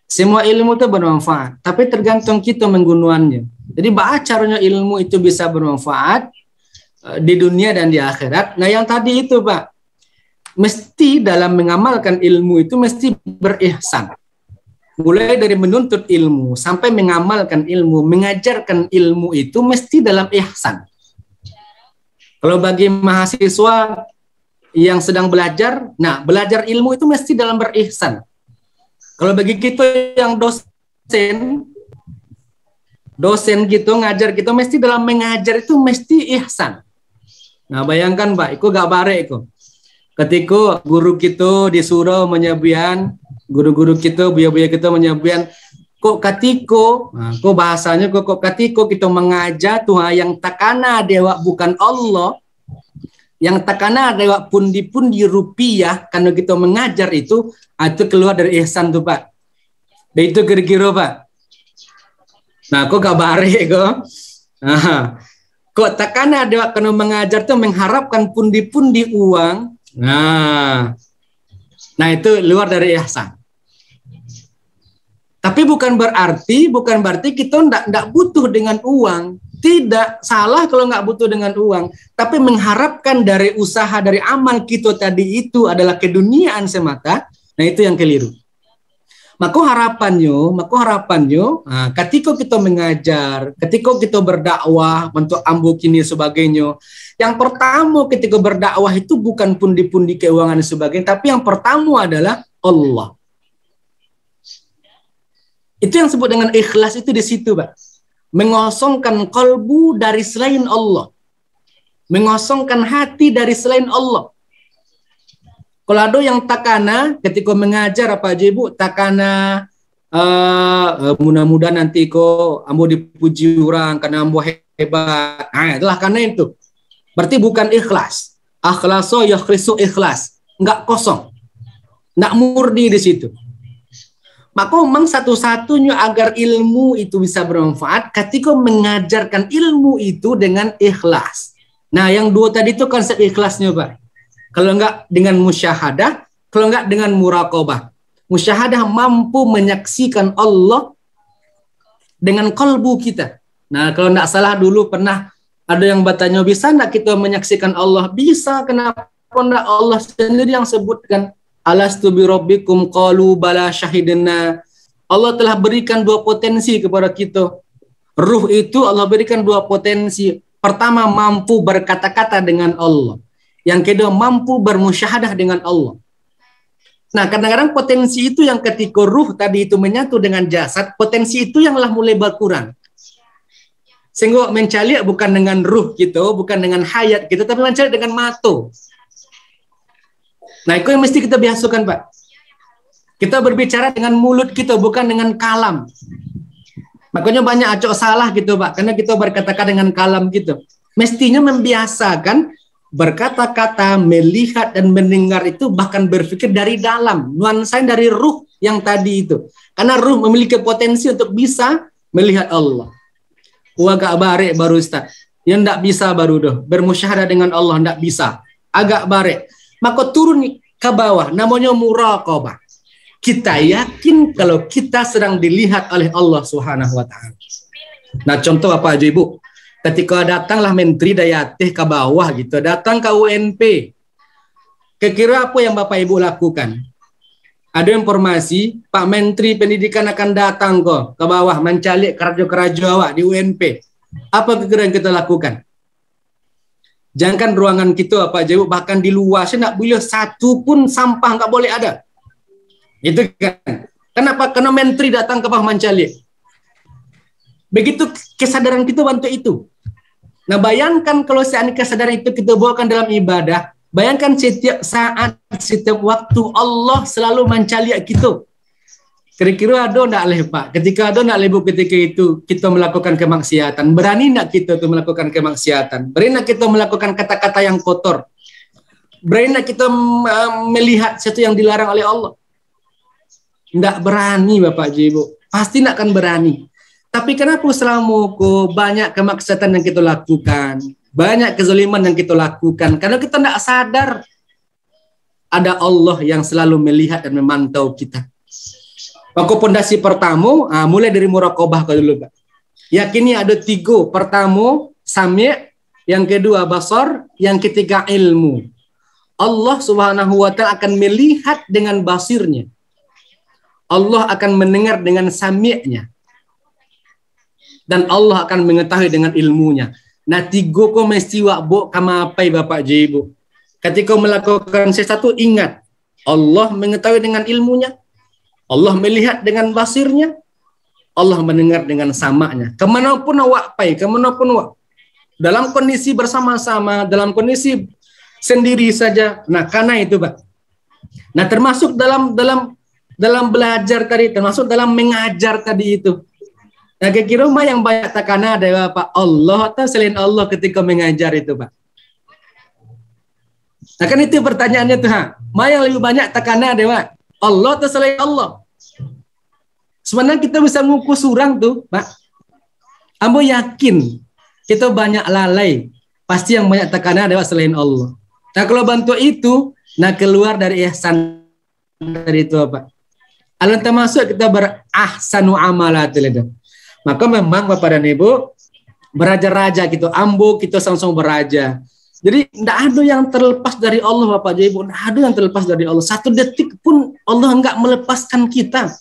Semua ilmu itu bermanfaat, tapi tergantung kita menggunakannya. Jadi bagaimana caranya ilmu itu bisa bermanfaat di dunia dan di akhirat. Nah yang tadi itu Pak, mesti dalam mengamalkan ilmu itu mesti berihsan. Mulai dari menuntut ilmu sampai mengamalkan ilmu, mengajarkan ilmu itu mesti dalam ihsan. Kalau bagi mahasiswa yang sedang belajar, nah belajar ilmu itu mesti dalam berihsan. Kalau bagi kita yang dosen gitu ngajar kita mesti dalam mengajar itu mesti ihsan. Nah bayangkan Pak, itu gak bare itu. Ketika guru kita disuruh menyebian, guru-guru kita, buya-buya kita menyebian, kok katiko, nah, kok bahasanya kok katiko kita mengajar Tuhan yang takana dewa bukan Allah, yang takana dewa pundi-pundi rupiah, karena kita mengajar itu keluar dari ihsan tuh Pak. Dan itu kira-kira Pak. Nah, kok kabare kok. Nah, kok takana dewa karena mengajar tuh mengharapkan pundi-pundi uang. Nah itu luar dari ihsan. Tapi bukan berarti kita enggak butuh dengan uang. Tidak salah kalau nggak butuh dengan uang. Tapi mengharapkan dari usaha, dari amal kita tadi itu adalah keduniaan semata. Nah itu yang keliru. Maka harapannya, nah, ketika kita mengajar, ketika kita berdakwah untuk ambuk ini sebagainya, yang pertama ketika berdakwah itu bukan pundi-pundi keuangan dan sebagainya, tapi yang pertama adalah Allah. Itu yang disebut dengan ikhlas itu di situ, Pak. Mengosongkan kalbu dari selain Allah. Mengosongkan hati dari selain Allah. Kalau ada yang takana ketika mengajar apa aja Ibu, takana mudah-mudahan nanti kok ambo dipuji orang karena ambo hebat. Nah, itulah karena itu. Berarti bukan ikhlas. Akhlaso yakhlisu ikhlas. Enggak kosong. Enggak murni di situ. Maka memang satu-satunya agar ilmu itu bisa bermanfaat ketika mengajarkan ilmu itu dengan ikhlas. Nah, yang dua tadi itu konsep ikhlasnya, Pak. Kalau enggak dengan musyahadah, kalau enggak dengan muraqabah. Musyahadah mampu menyaksikan Allah dengan kalbu kita. Nah, kalau enggak salah dulu pernah ada yang bertanya, bisa enggak kita menyaksikan Allah? Bisa, kenapa enggak? Allah sendiri yang sebutkan, alastu bi rabbikum qalu bala syahidna. Allah telah berikan dua potensi kepada kita. Ruh itu Allah berikan dua potensi. Pertama, mampu berkata-kata dengan Allah. Yang kedua, mampu bermusyahadah dengan Allah. Nah, kadang-kadang potensi itu yang ketika ruh tadi itu menyatu dengan jasad, potensi itu yang mulai berkurang. Sehingga mencalik bukan dengan ruh gitu, bukan dengan hayat gitu, tapi mencalik dengan mata. Nah, itu yang mesti kita biasakan, Pak. Kita berbicara dengan mulut kita, bukan dengan kalam. Makanya banyak acok salah gitu, Pak, karena kita berkata-kata dengan kalam gitu. Mestinya membiasakan berkata-kata, melihat dan mendengar itu bahkan berpikir dari dalam, nuansa dari ruh yang tadi itu. Karena ruh memiliki potensi untuk bisa melihat Allah. Agak barek baru Ustaz. Yang tidak bisa baru doh. Bermusyahadah dengan Allah tidak bisa. Agak barek. Maka turun ke bawah, namanya muraqabah. Kita yakin kalau kita sedang dilihat oleh Allah Subhanahu wa taala. Nah, contoh apa aja Ibu? Ketika datanglah Menteri Dayatih ke bawah gitu, datang ke UNP. Kira-kira apa yang Bapak Ibu lakukan? Ada informasi Pak Menteri Pendidikan akan datang kok ke bawah mencalik kerajo-kerajo awak di UNP. Apa kira-kira yang kita lakukan? Jangan ruangan kita apa aja, bahkan di luar saya nak boleh satu pun sampah nggak boleh ada. Itu kan. Kenapa? Karena Menteri datang ke bawah mencalik. Begitu kesadaran kita bantu itu. Nah, bayangkan kalau seandainya kesadaran itu kita bawakan dalam ibadah, bayangkan setiap saat, setiap waktu Allah selalu mencaliak kita. Kira-kira ada enggak leh Pak? Ketika ada enggak leh Bu ketika itu kita melakukan kemaksiatan? Berani enggak kita tuh melakukan kemaksiatan? Berani enggak kita melakukan kata-kata yang kotor? Berani enggak kita melihat sesuatu yang dilarang oleh Allah? Enggak berani Bapak Ibu. Pasti enggak akan berani. Tapi kenapa selama banyak kemaksiatan yang kita lakukan, banyak kezaliman yang kita lakukan, karena kita tidak sadar ada Allah yang selalu melihat dan memantau kita. Maka pondasi pertama, mulai dari muraqabah dulu, Pak. Yakini ada 3. Pertama, sami', yang kedua basar, yang ketiga ilmu. Allah Subhanahu wa taala akan melihat dengan basirnya. Allah akan mendengar dengan sami'nya. Dan Allah akan mengetahui dengan ilmunya. Nah, 3 kau mesti wak kama apa Bapak Ibu. Ketika melakukan sesuatu ingat, Allah mengetahui dengan ilmunya, Allah melihat dengan basirnya, Allah mendengar dengan samanya. Kemanapun awak pai, kemanapun awak, dalam kondisi bersama-sama, dalam kondisi sendiri saja. Nah, karena itu Pak. Nah, termasuk dalam belajar tadi, termasuk dalam mengajar tadi itu. Nah, kira-kira yang banyak takana ada Pak Allah atau selain Allah ketika mengajar itu Pak? Nah, kan itu pertanyaannya tuh, yang lebih banyak takana ada Pak? Allah atau selain Allah? Sebenarnya kita bisa ngukus orang tuh Pak. Ambo yakin kita banyak lalai. Pasti yang banyak takana ada selain Allah. Nah, kalau bantu itu, nah keluar dari ihsan dari itu Pak. Alam termasuk kita berahsanu amalatil. Maka memang Bapak dan Ibu beraja-raja gitu, ambo kita sama-sama beraja. Jadi tidak ada yang terlepas dari Allah Bapak dan Ibu, tidak ada yang terlepas dari Allah. Satu detik pun Allah enggak melepaskan kita.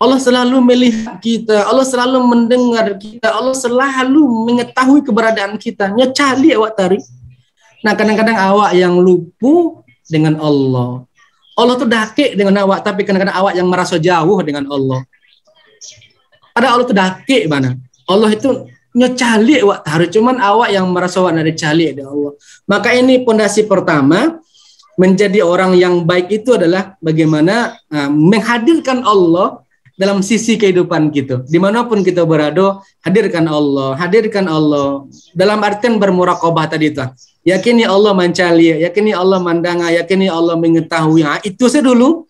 Allah selalu melihat kita, Allah selalu mendengar kita, Allah selalu mengetahui keberadaan kita. Nyecali awak tarik. Nah, kadang-kadang awak yang lupa dengan Allah. Allah tuh dakik dengan awak, tapi kadang-kadang awak yang merasa jauh dengan Allah. Padahal Allah itu dakik mana. Allah itu nyecalik wak taruh, cuman awak yang merasa wak ada calik dari Allah. Maka ini pondasi pertama, menjadi orang yang baik itu adalah bagaimana menghadirkan Allah dalam sisi kehidupan kita. Dimanapun kita berada, hadirkan Allah dalam artian bermuraqabah tadi itu. Yakini Allah mencali, yakini Allah mandanga, yakini Allah mengetahui. Itu saya dulu.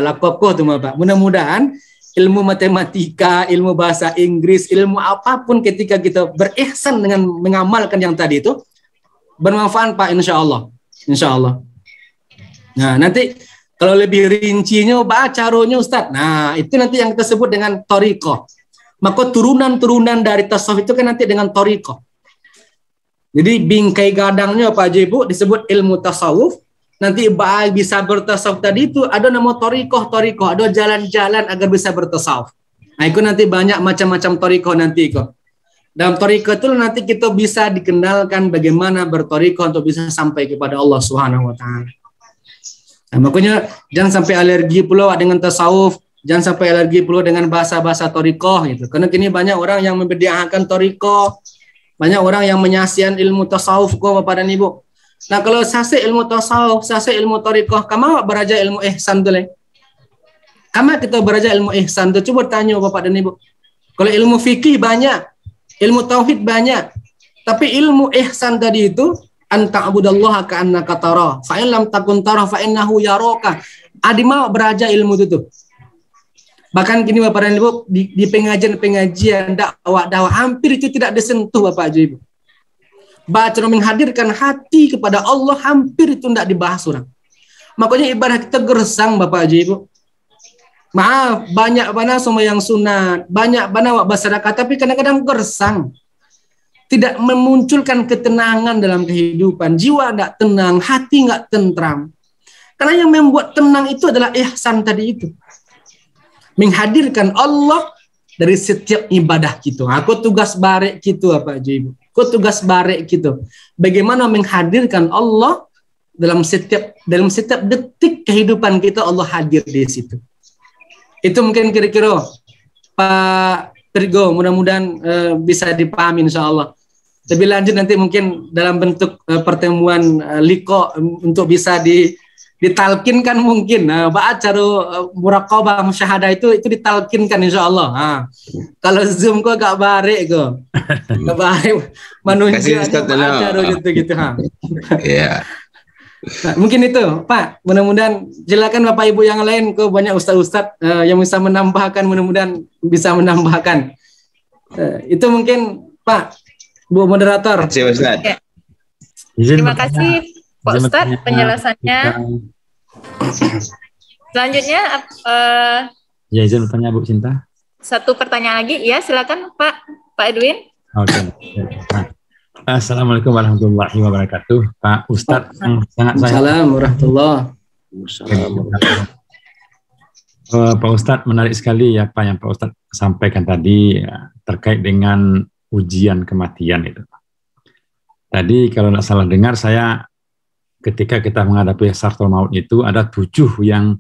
Lakokoh tu Bapak. Mudah-mudahan ilmu matematika, ilmu bahasa Inggris, ilmu apapun ketika kita berihsan dengan mengamalkan yang tadi itu bermanfaat Pak, insya Allah. Insya Allah. Nah, nanti kalau lebih rincinya, caranya Ustaz. Nah, itu nanti yang kita sebut dengan thariqah. Maka turunan-turunan dari tasawuf itu kan nanti dengan thariqah. Jadi bingkai gadangnya Pak Ibu disebut ilmu tasawuf. Nanti bisa bertasawuf tadi itu ada nama thariqah, ada jalan-jalan agar bisa bertasawuf. Nah, itu nanti banyak macam-macam thariqah nanti kok. Dalam thariqah itu nanti kita bisa dikenalkan bagaimana berthariqah untuk bisa sampai kepada Allah Subhanahu wa taala. Nah, makanya jangan sampai alergi pula dengan tasawuf, jangan sampai alergi pula dengan bahasa-bahasa thariqah gitu. Karena kini banyak orang yang membid'ahkan thariqah, banyak orang yang menyasian ilmu tasawuf kok Bapak dan Ibu. Nah, kalau sase ilmu tasawuf, sase ilmu thariqah, kamu beraja ilmu ihsan tu le. Kamu kita beraja ilmu ihsan tu, coba tanya Bapak dan Ibu. Kalau ilmu fikih banyak, ilmu tauhid banyak, tapi ilmu ihsan tadi itu anta abudallaha ka'annaka tara, fa in lam takun tara fa innahu yaraka. Adima beraja ilmu itu tuh. Bahkan kini Bapak dan Ibu di pengajian-pengajian dakwah hampir itu tidak disentuh Bapak Ibu. Baca menghadirkan hati kepada Allah hampir itu tidak dibahas orang. Makanya ibadah kita gersang Bapak Ibu. Maaf, banyak mana semua yang sunat, banyak mana masyarakat, tapi kadang-kadang gersang. Tidak memunculkan ketenangan dalam kehidupan. Jiwa tidak tenang, hati nggak tentram. Karena yang membuat tenang itu adalah ihsan tadi itu. Menghadirkan Allah dari setiap ibadah kita. Aku tugas barek gitu Bapak Ibu. Aku tugas barek gitu. Bagaimana menghadirkan Allah dalam setiap detik kehidupan kita, Allah hadir di situ. Itu mungkin kira-kira Pak Trigo, mudah-mudahan bisa dipahami insya Allah. Lebih lanjut nanti mungkin dalam bentuk pertemuan liko untuk bisa ditalkinkan mungkin. Cara muraqabah musyahadah itu ditalkinkan insya Allah. Kalau Zoom kok gak barek kok. Gak barek manusia acara gitu-gitu. Iya. Nah, mungkin itu Pak, mudah-mudahan silakan Bapak Ibu yang lain, ke banyak ustaz-ustaz yang bisa menambahkan, mudah-mudahan bisa menambahkan. Itu mungkin Pak, Bu moderator. Terima kasih Pak Ustaz penjelasannya. Selanjutnya ya, izin bertanya Bu Sinta. Satu pertanyaan lagi, ya silakan Pak Edwin. Oke. Assalamualaikum warahmatullahi wabarakatuh, Pak Ustadz yang sangat saya. Assalamualaikum warahmatullahi wabarakatuh. Pak Ustadz, menarik sekali ya apa yang Pak Ustadz sampaikan tadi ya, terkait dengan ujian kematian itu. Tadi kalau tidak salah dengar saya, ketika kita menghadapi sakaratul maut itu ada 7 yang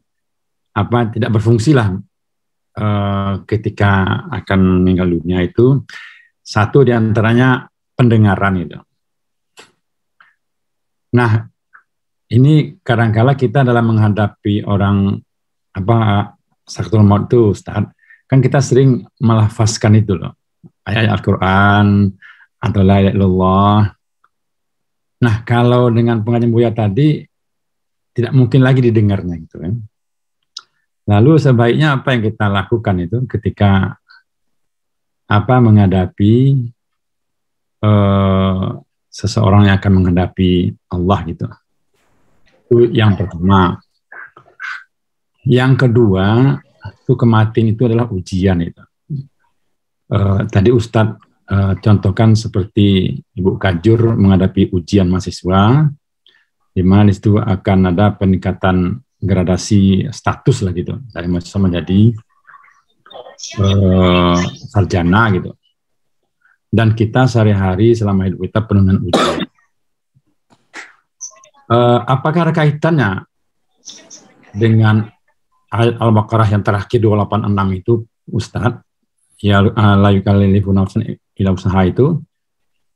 tidak berfungsi lah ketika akan meninggal dunia itu. 1 diantaranya pendengaran itu. Nah, ini kadang-kala kita dalam menghadapi orang sakaratul maut itu, Ustaz, kan kita sering melafazkan itu loh, ayat Al-Quran atau la ilaha illallah. Nah, kalau dengan pengajian Buya tadi tidak mungkin lagi didengarnya gitu kan. Lalu sebaiknya apa yang kita lakukan itu ketika menghadapi seseorang yang akan menghadapi Allah gitu. Itu yang pertama. Yang kedua, itu kematian itu adalah ujian itu. Tadi Ustadz contohkan seperti Ibu Kajur menghadapi ujian mahasiswa, di mana itu akan ada peningkatan gradasi status lah gitu, dari mahasiswa menjadi sarjana gitu. Dan kita sehari-hari selama hidup kita penuh dengan ujian. Apakah ada kaitannya dengan ayat Al-Baqarah yang terakhir 286 itu, Ustadz? ya la yukallifu nafsan illa usaha itu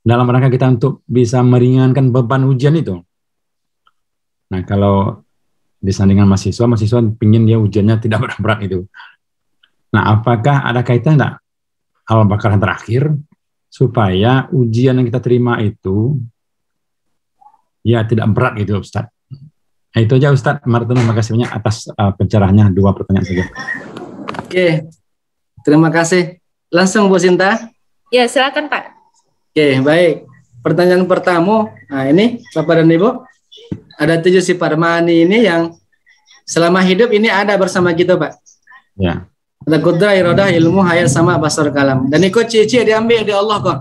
dalam rangka kita untuk bisa meringankan beban ujian itu. Nah, kalau disandingkan mahasiswa pingin dia ujiannya tidak berat-berat itu. Nah, apakah ada kaitan enggak Al-Baqarah terakhir supaya ujian yang kita terima itu ya tidak berat gitu, Ustaz? Nah, itu aja Ustaz. Terima kasih banyak atas pencerahannya. 2 pertanyaan saja. Oke, terima kasih. Langsung Bu Sinta. Ya, silakan Pak. Oke, baik. Pertanyaan pertama, nah ini Bapak dan Ibu, ada 7 sifat rohani ini yang selama hidup ini ada bersama kita, Pak. Ya. Ada kudrah, iradah, ilmu, hayat, sama, basar, kalam. Dan ikut cici diambil dari Allah kok.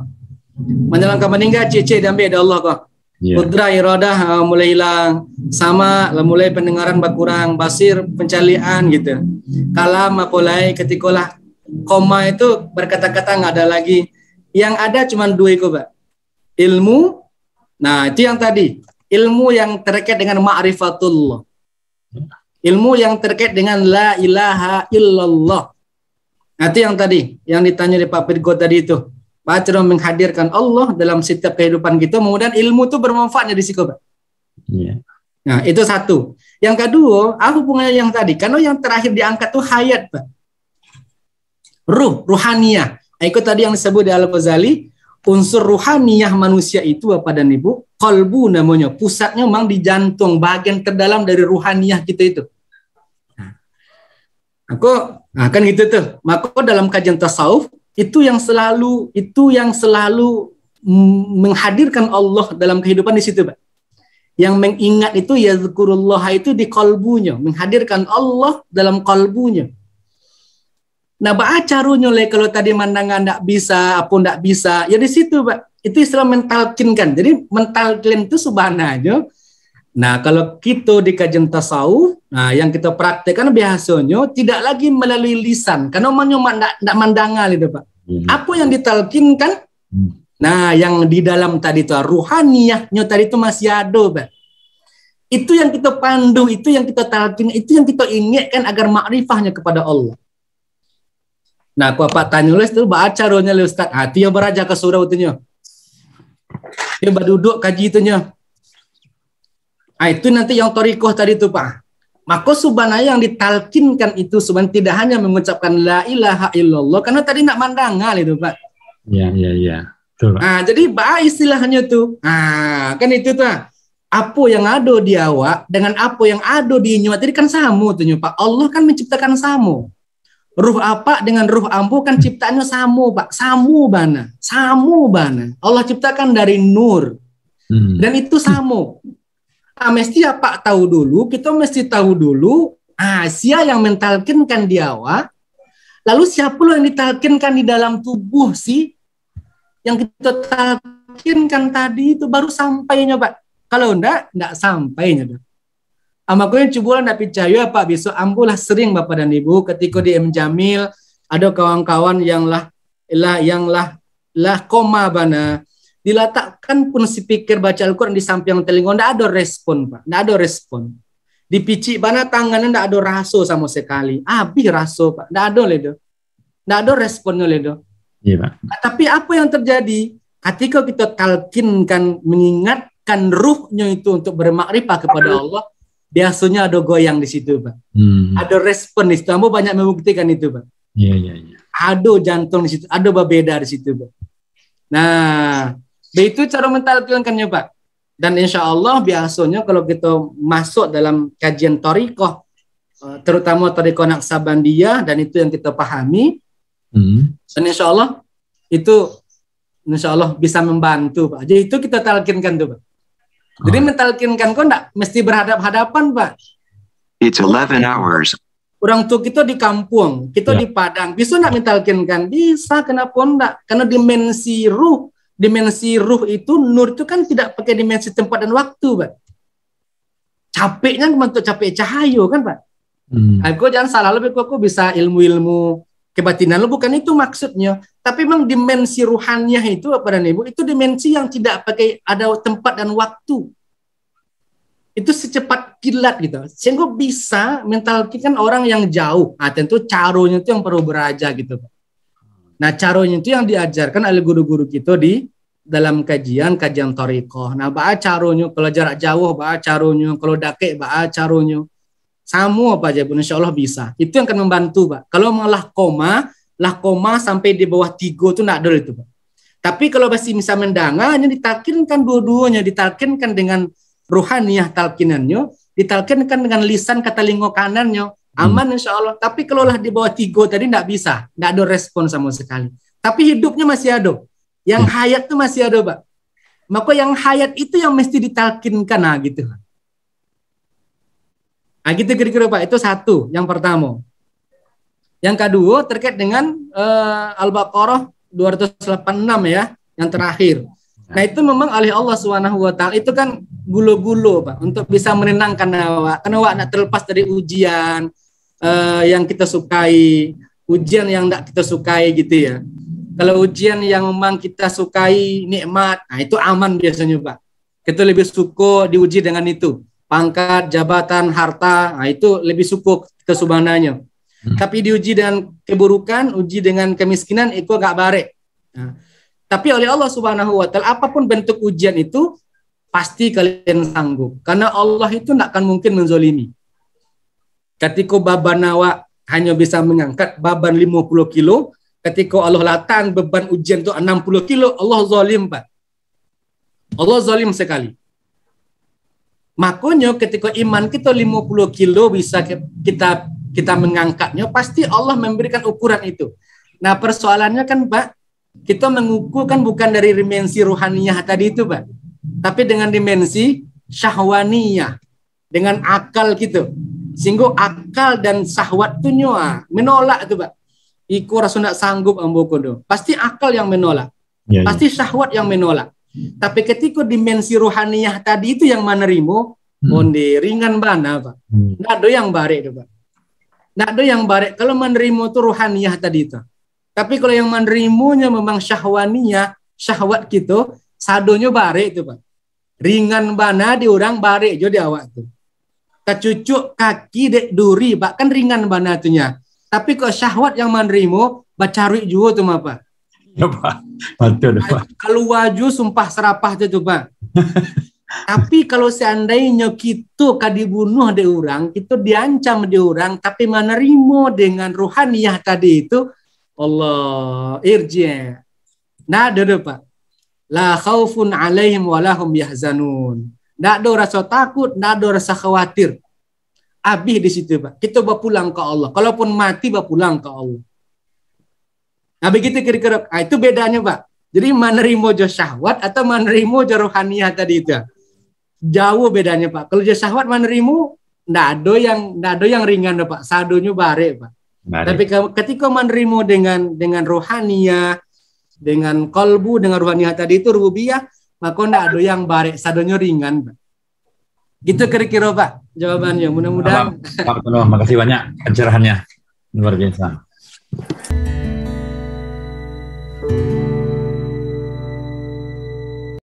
Menjelang meninggal cici diambil dari Allah kok. Yeah. Kudrah, iradah mulai hilang, sama mulai pendengaran berkurang, basir pencalian gitu. Kalam mulai ketikolah koma itu berkata-kata nggak ada lagi. Yang ada cuma 2 itu, Pak. Ilmu, nah itu yang tadi. Ilmu yang terkait dengan ma'rifatullah. Ilmu yang terkait dengan la ilaha illallah. Nah, itu yang tadi, yang ditanya di Pak Pirgo tadi itu. Pak Cero menghadirkan Allah dalam setiap kehidupan kita, kemudian ilmu itu bermanfaatnya di situ, Pak. Yeah. Nah, itu satu. Yang kedua, hubungannya yang tadi, karena yang terakhir diangkat itu hayat, Pak. Ruhaniyah. Itu tadi yang disebut di Al-Ghazali, unsur ruhaniyah manusia itu Bapak dan Ibu, qalbu namanya, pusatnya memang di jantung, bagian terdalam dari ruhaniyah kita itu. Nah, kan gitu tuh. Maka dalam kajian tasawuf itu yang selalu menghadirkan Allah dalam kehidupan di situ, Pak. Yang mengingat itu yazkurullah itu di kalbunya, menghadirkan Allah dalam kalbunya. Nah, caranya kalau tadi mandangan enggak bisa, apa enggak bisa, ya di situ, Pak. Itu istilah mentalkinkan. Jadi mentalkin itu sebenarnya. Nah, kalau kita di kajian tasawuf, nah yang kita praktekkan biasanya tidak lagi melalui lisan, karena enggak mandangal itu, Pak. Apa yang ditalkinkan? Nah, yang di dalam tadi itu ruhaniyahnya tadi itu masih ada, Pak. Itu yang kita pandu, itu yang kita talkin, itu yang kita ingatkan agar makrifahnya kepada Allah. Nah, aku apa tanya lu itu baca rohnya lu Ustaz. Hati yang beraja ke surau itunya. Dia berduduk kaji itunya. Nah, itu nanti yang torikoh tadi itu, Pak. Maka subhanallah yang ditalkinkan itu sebenarnya tidak hanya mengucapkan la ilaha illallah, karena tadi nak mandangal itu, Pak. Iya. Betul, Pak. Nah, jadi istilahnya tuh. Nah, kan itu tuh. Apa yang ada di awak dengan apa yang ada di nyawa tadi kan sama tuh, Pak. Allah kan menciptakan sama. Ruh apa dengan ruh ampu kan ciptaannya sama, Pak. Samu bana. Allah ciptakan dari nur. Dan itu sama. Mesti apa tahu dulu, kita mesti tahu dulu siapa yang mentalkinkan di awak, lalu siapa yang ditalkinkan di dalam tubuh sih, yang kita talkinkan tadi itu baru sampainya, Pak. Kalau enggak sampainya, Pak. Makanya coba enggak percaya, Pak, besok ambulah sering Bapak dan Ibu ketika di M Jamil ada kawan-kawan yang koma bana, diletakkan pun speaker baca Al-Quran di samping telinga, tidak ada respon, Pak. Tidak ada respon. Dipicik bana tangannya tidak ada raso sama sekali. Habis raso, Pak. Tidak ada ledo. Tidak ada responnya ledo. Iya, Pak. Tapi apa yang terjadi? Ketika kita talkinkan, mengingatkan ruhnya itu untuk bermakrifah kepada Allah, biasanya ada goyang di situ, Pak. Ada respon di situ. Kamu banyak membuktikan itu, Pak. Iya. Ada jantung di situ. Ada berbeda di situ, Pak. Nah, itu cara mentalkinkannya, Pak. Dan insya Allah biasanya kalau kita masuk dalam kajian Thariqah, terutama Thariqah Naqsabandiyah, dan itu yang kita pahami, dan insya Allah itu bisa membantu, Pak. Jadi itu kita talkinkan tuh, Pak. Jadi mentalkinkan kok enggak mesti berhadap-hadapan, Pak. It's 11 hours. Orang tua kita di kampung, kita di Padang, bisa enggak mentalkinkan? Bisa, kenapa enggak? Karena dimensi ruh itu, nur itu kan tidak pakai dimensi tempat dan waktu, Pak. Capeknya bentuk capek cahaya kan, Pak. Aku jangan salah, lebih aku bisa ilmu-ilmu kebatinan, lo bukan itu maksudnya. Tapi memang dimensi ruhaniyah itu, Bapak dan Ibu, itu dimensi yang tidak pakai ada tempat dan waktu. Itu secepat kilat gitu. Sehingga bisa mentalkan orang yang jauh. Tentu caranya itu yang perlu beraja gitu, Pak. Nah, caranya itu yang diajarkan oleh guru-guru kita di dalam kajian thariqah. Nah, ba'a caranya kalau jarak jauh, ba'a caranya kalau dakik, ba'a caranya. Sama apa aja pun insyaallah bisa. Itu yang akan membantu, Pak. Kalau malah koma sampai di bawah 3 itu enggak ada itu, Pak. Tapi kalau masih bisa mendengar, hanya ditalkinkan dua-duanya, ditalkinkan dengan ruhaniyah talkinannya, ditalkinkan dengan lisan kata linggo kanannya, aman insyaallah. Tapi kalau lah di bawah 3 tadi enggak bisa, enggak ada respon sama sekali. Tapi hidupnya masih ada. Yang hayat itu masih ada, Pak. Maka yang hayat itu yang mesti ditalkinkan, nah gitu. Nah gitu kira-kira Pak, itu satu, yang pertama. Yang kedua terkait dengan Al-Baqarah 286 ya, yang terakhir. Nah itu memang oleh Allah SWT itu kan gulo-gulo Pak, untuk bisa menenangkan awak. Karena awak nak terlepas dari ujian yang kita sukai, ujian yang tidak kita sukai gitu ya. Kalau ujian yang memang kita sukai nikmat, nah itu aman biasanya Pak. Kita lebih suka diuji dengan itu. Pangkat, jabatan, harta, nah itu lebih suka kita subhananya. Tapi diuji dengan keburukan, uji dengan kemiskinan, itu gak barek. Nah, tapi oleh Allah Subhanahu Wa Taala, apapun bentuk ujian itu, pasti kalian sanggup. Karena Allah itu tidak akan mungkin menzolimi. Ketika baban awak hanya bisa mengangkat baban 50 kilo, ketika Allah latang beban ujian itu 60 kilo, Allah zalim Pak. Allah zalim sekali. Makanya ketika iman kita 50 kilo bisa kita mengangkatnya, pasti Allah memberikan ukuran itu. Nah persoalannya kan Pak, kita mengukur kan bukan dari dimensi ruhaniyah tadi itu Pak, tapi dengan dimensi syahwaniyah, dengan akal gitu. Sehingga akal dan syahwat itu menolak itu Pak. Iku rasa nak sanggup ambokodo. Pasti akal yang menolak. Pasti syahwat yang menolak. Tapi ketika dimensi ruhaniyah tadi itu yang menerima, onde ringan bana Pak. Nggak ada yang barek itu Pak. Nggak ada yang barek kalau menerima itu ruhaniyah tadi itu. Tapi kalau yang menerimanya memang syahwaniyah, syahwat kita, sadonya barek itu Pak. Ringan bana di orang barek jo di awak tuh. Kecucuk kaki dek duri, Pak, kan ringan bana itunya. Tapi kalau syahwat yang menerima, bacari juga tuh Pak. Ya Pak, betul Pak. Kalau waju sumpah serapah itu Pak. Tapi kalau seandainya kita dibunuh di orang, kita diancam di orang, tapi menerima dengan ruhaniyah tadi itu, Allah irji'. Nah, ada Pak. La khaufun alaihim walahum yahzanun. Nggak ada rasa takut, nggak ada rasa khawatir. Habis di situ Pak. Kita berpulang ke Allah. Kalaupun mati berpulang ke Allah. Nah begitu kira-kira. Nah, itu bedanya Pak. Jadi menerima jo syahwat atau menerima jo rohaniyah tadi itu. Jauh bedanya Pak. Kalau jo syahwat menerima, nggak ada yang ringan Pak. Sadonya bare Pak. Tapi ketika menerima dengan rohaniyah, dengan kolbu, dengan rohaniyah tadi itu rububiyah, maka nggak ada yang bare. Sadonya ringan Pak. Gitu kira-kira Pak jawabannya. Mudah-mudahan. Pak, makasih banyak pencerahannya. Luar biasa.